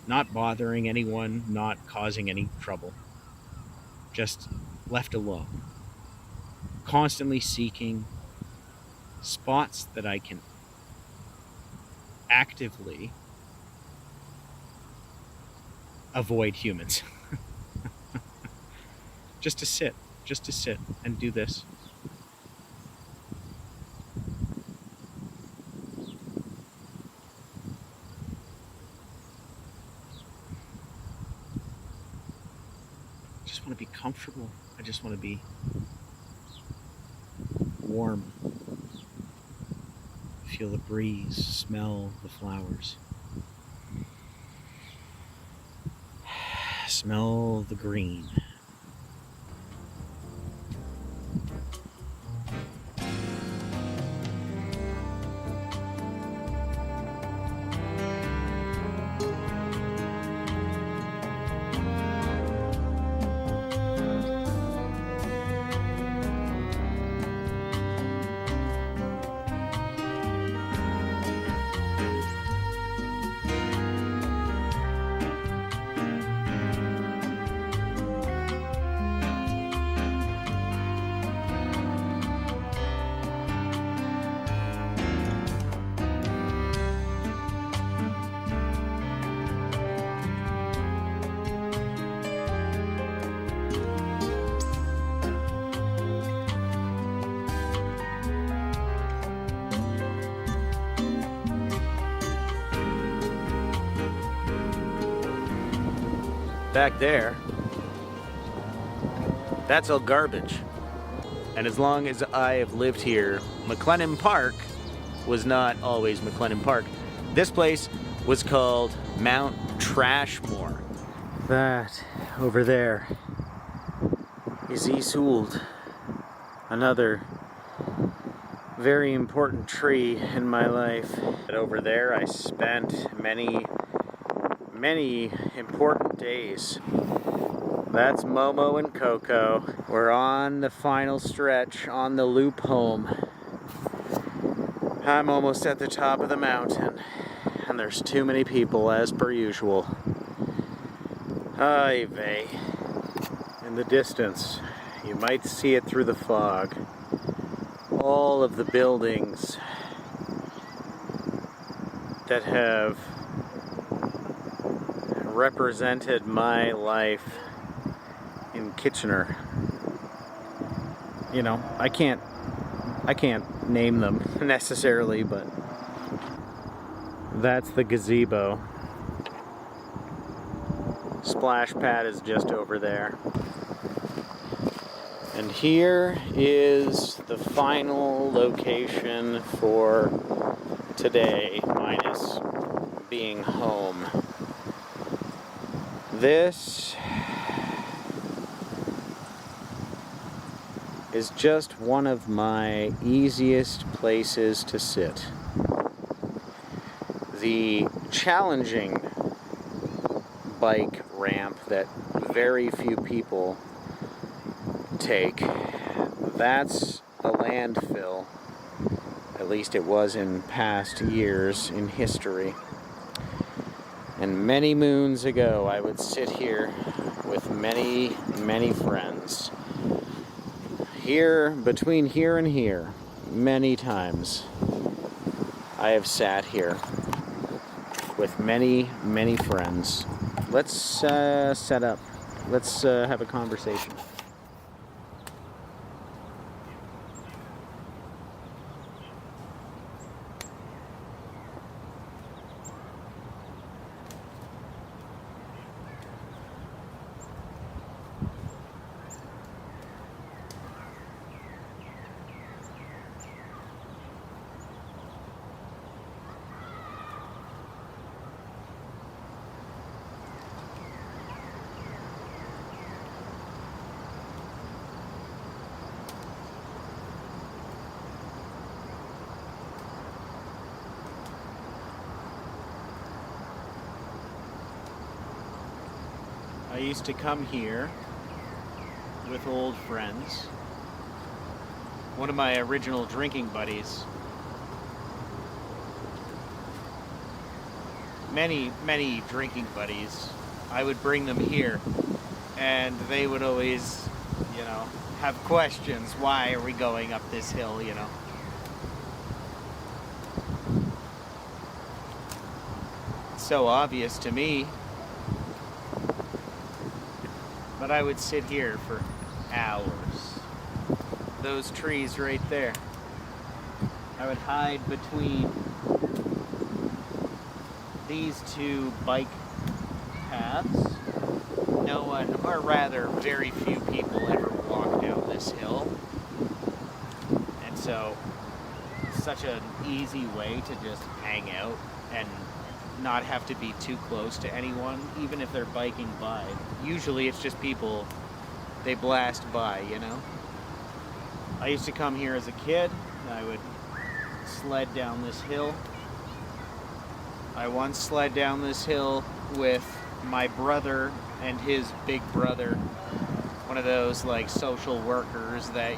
Not bothering anyone, not causing any trouble, just left alone. Constantly seeking spots that I can actively avoid humans. just to sit and do this. I just want to be comfortable. I just want to be warm. Feel the breeze, smell the flowers. Smell the green. Back there, that's all garbage. And as long as I have lived here, McLennan Park was not always McLennan Park. This place was called Mount Trashmore. That over there is Iseult, another very important tree in my life. And over there I spent many important days. That's Momo and Coco. We're on the final stretch, on the loop home. I'm almost at the top of the mountain, and there's too many people as per usual. Ay vey. In the distance, you might see it through the fog. All of the buildings that have represented my life in Kitchener. You know, I can't name them necessarily, but that's the gazebo. Splash pad is just over there. And here is the final location for today, minus being home. This is just one of my easiest places to sit. The challenging bike ramp that very few people take, that's a landfill. At least it was in past years in history. And many moons ago, I would sit here with many, many friends. Here, between here and here, many times, I have sat here with many, many friends. Let's set up. Let's have a conversation. I used to come here with old friends. One of my original drinking buddies. Many drinking buddies. I would bring them here, and they would always, have questions. Why are we going up this hill, It's so obvious to me. But I would sit here for hours. Those trees right there. I would hide between these two bike paths. No one, or rather very few people ever walk down this hill. And so, it's such an easy way to just hang out and not have to be too close to anyone, even if they're biking by. Usually it's just people, they blast by, I used to come here as a kid, and I would sled down this hill. I once sled down this hill with my brother and his big brother, one of those like social workers that,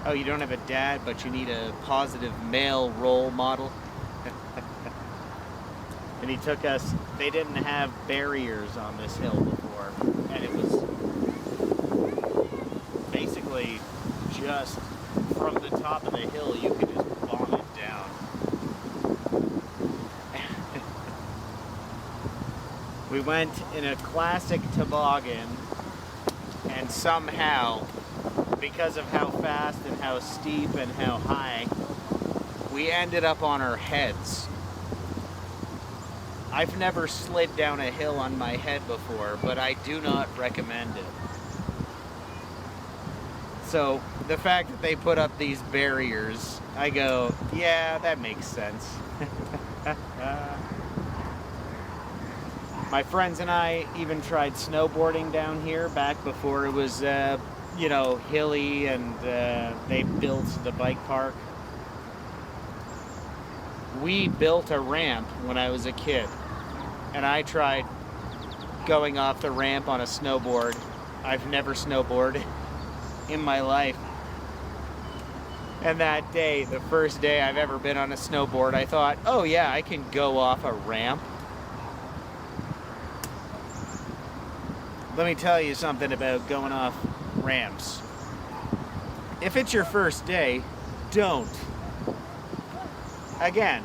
oh, you don't have a dad, but you need a positive male role model. And he took us, they didn't have barriers on this hill before, and it was basically just from the top of the hill, you could just vomit down. We went in a classic toboggan, and somehow, because of how fast and how steep and how high, we ended up on our heads. I've never slid down a hill on my head before, but I do not recommend it. So, the fact that they put up these barriers, I go, yeah, that makes sense. My friends and I even tried snowboarding down here back before it was, hilly and they built the bike park. We built a ramp when I was a kid, and I tried going off the ramp on a snowboard. I've never snowboarded in my life. And that day, the first day I've ever been on a snowboard, I thought, oh yeah, I can go off a ramp. Let me tell you something about going off ramps. If it's your first day, don't. Again,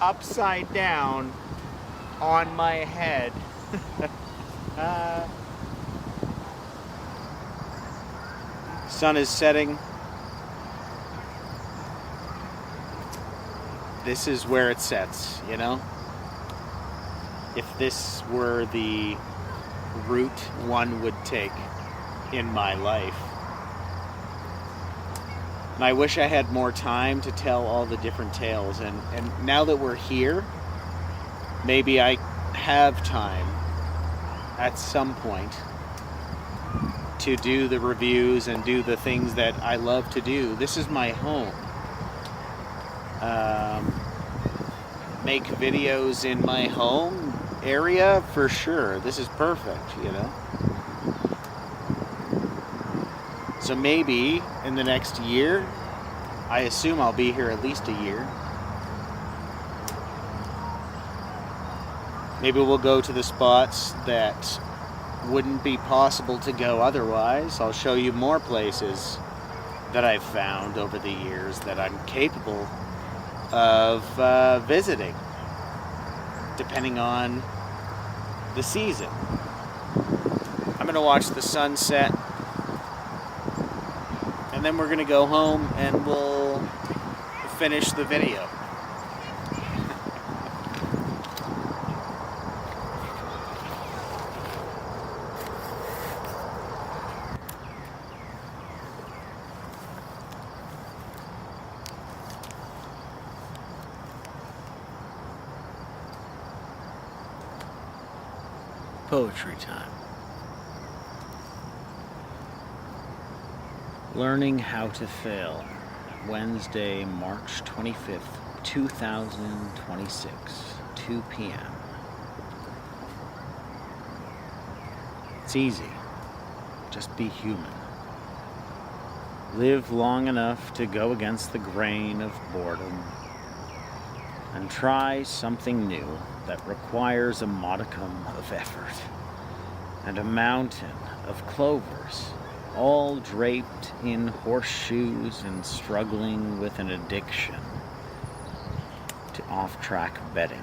upside down on my head Sun is setting. This is where it sets, you know? If this were the route one would take in my life. And I wish I had more time to tell all the different tales. And now that we're here, maybe I have time at some point to do the reviews and do the things that I love to do. This is my home. Make videos in my home area for sure. This is perfect, you know. So maybe in the next year, I assume I'll be here at least a year. Maybe we'll go to the spots that wouldn't be possible to go otherwise. I'll show you more places that I've found over the years that I'm capable of visiting, depending on the season. I'm gonna watch the sunset, and then we're gonna go home and we'll finish the video. Poetry time. Learning How to Fail, Wednesday, March 25th, 2026, 2 p.m. It's easy. Just be human. Live long enough to go against the grain of boredom and try something new that requires a modicum of effort and a mountain of clovers, all draped in horseshoes and struggling with an addiction to off-track betting.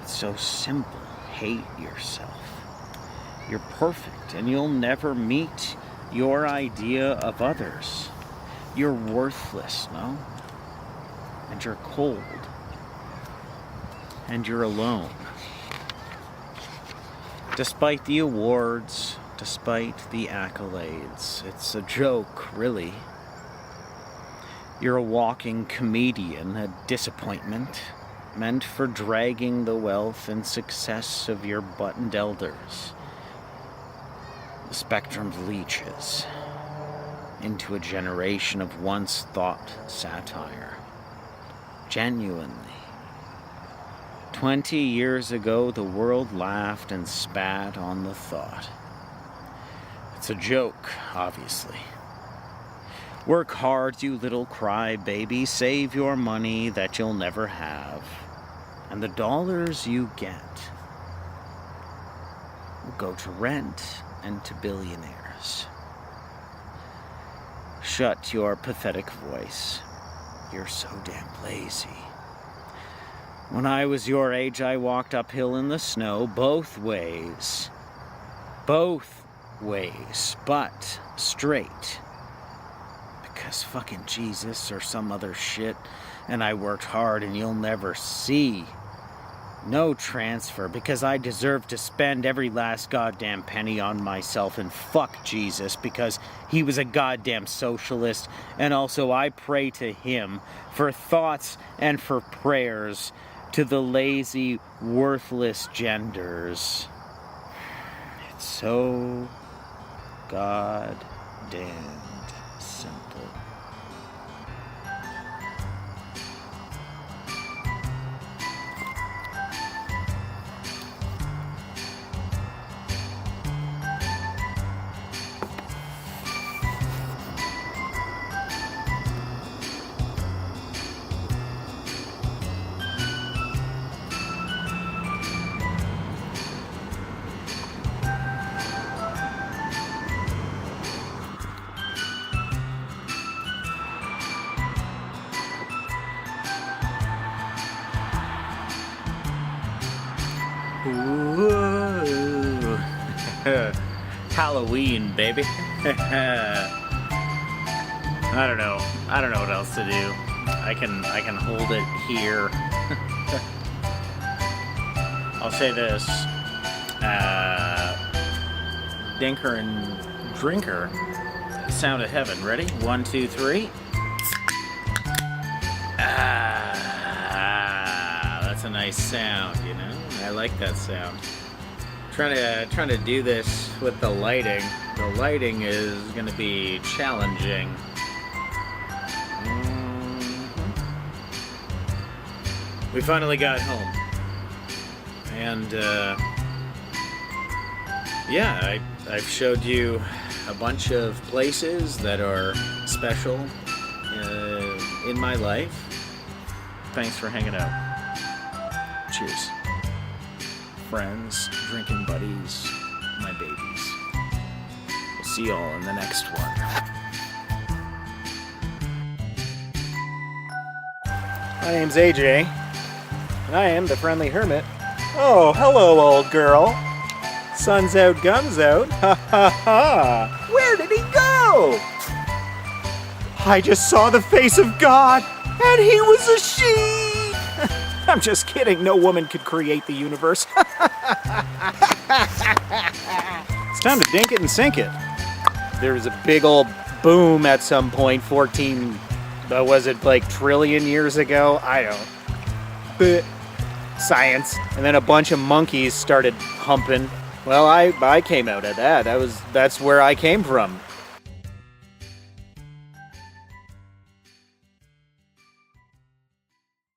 It's so simple. Hate yourself. You're perfect and you'll never meet your idea of others. You're worthless, no? And you're cold. And you're alone. Despite the awards, despite the accolades, it's a joke, really. You're a walking comedian, a disappointment, meant for dragging the wealth and success of your buttoned elders, the spectrum's leeches, into a generation of once thought satire. Genuinely. 20 years ago, the world laughed and spat on the thought. It's a joke, obviously. Work hard, you little crybaby. Save your money that you'll never have. And the dollars you get will go to rent and to billionaires. Shut your pathetic voice. You're so damn lazy. When I was your age, I walked uphill in the snow both ways. Both ways, but straight. Because fucking Jesus or some other shit, and I worked hard and you'll never see. No transfer, because I deserve to spend every last goddamn penny on myself, and fuck Jesus, because he was a goddamn socialist, and also I pray to him for thoughts and for prayers to the lazy, worthless genders. It's so goddamned simple. Whoa. Halloween, baby. I don't know what else to do. I can hold it here. I'll say this. Dinker and drinker. Sound of heaven. Ready? 1, 2, 3. That's a nice sound, you know? I like that sound. Trying to do this with the lighting. The lighting is going to be challenging. We finally got home. And yeah, I've showed you a bunch of places that are special in my life. Thanks for hanging out. Cheers. Friends, drinking buddies, my babies. We'll see you all in the next one. My name's AJ, and I am the friendly hermit. Oh, hello, old girl. Sun's out, guns out. Ha ha ha. Where did he go? I just saw the face of God, and he was a she. I'm just kidding. No woman could create the universe. It's time to dink it and sink it. There was a big old boom at some point, 14, was it like trillion years ago? I don't. But science. And then a bunch of monkeys started humping. Well, I came out of that. That's where I came from.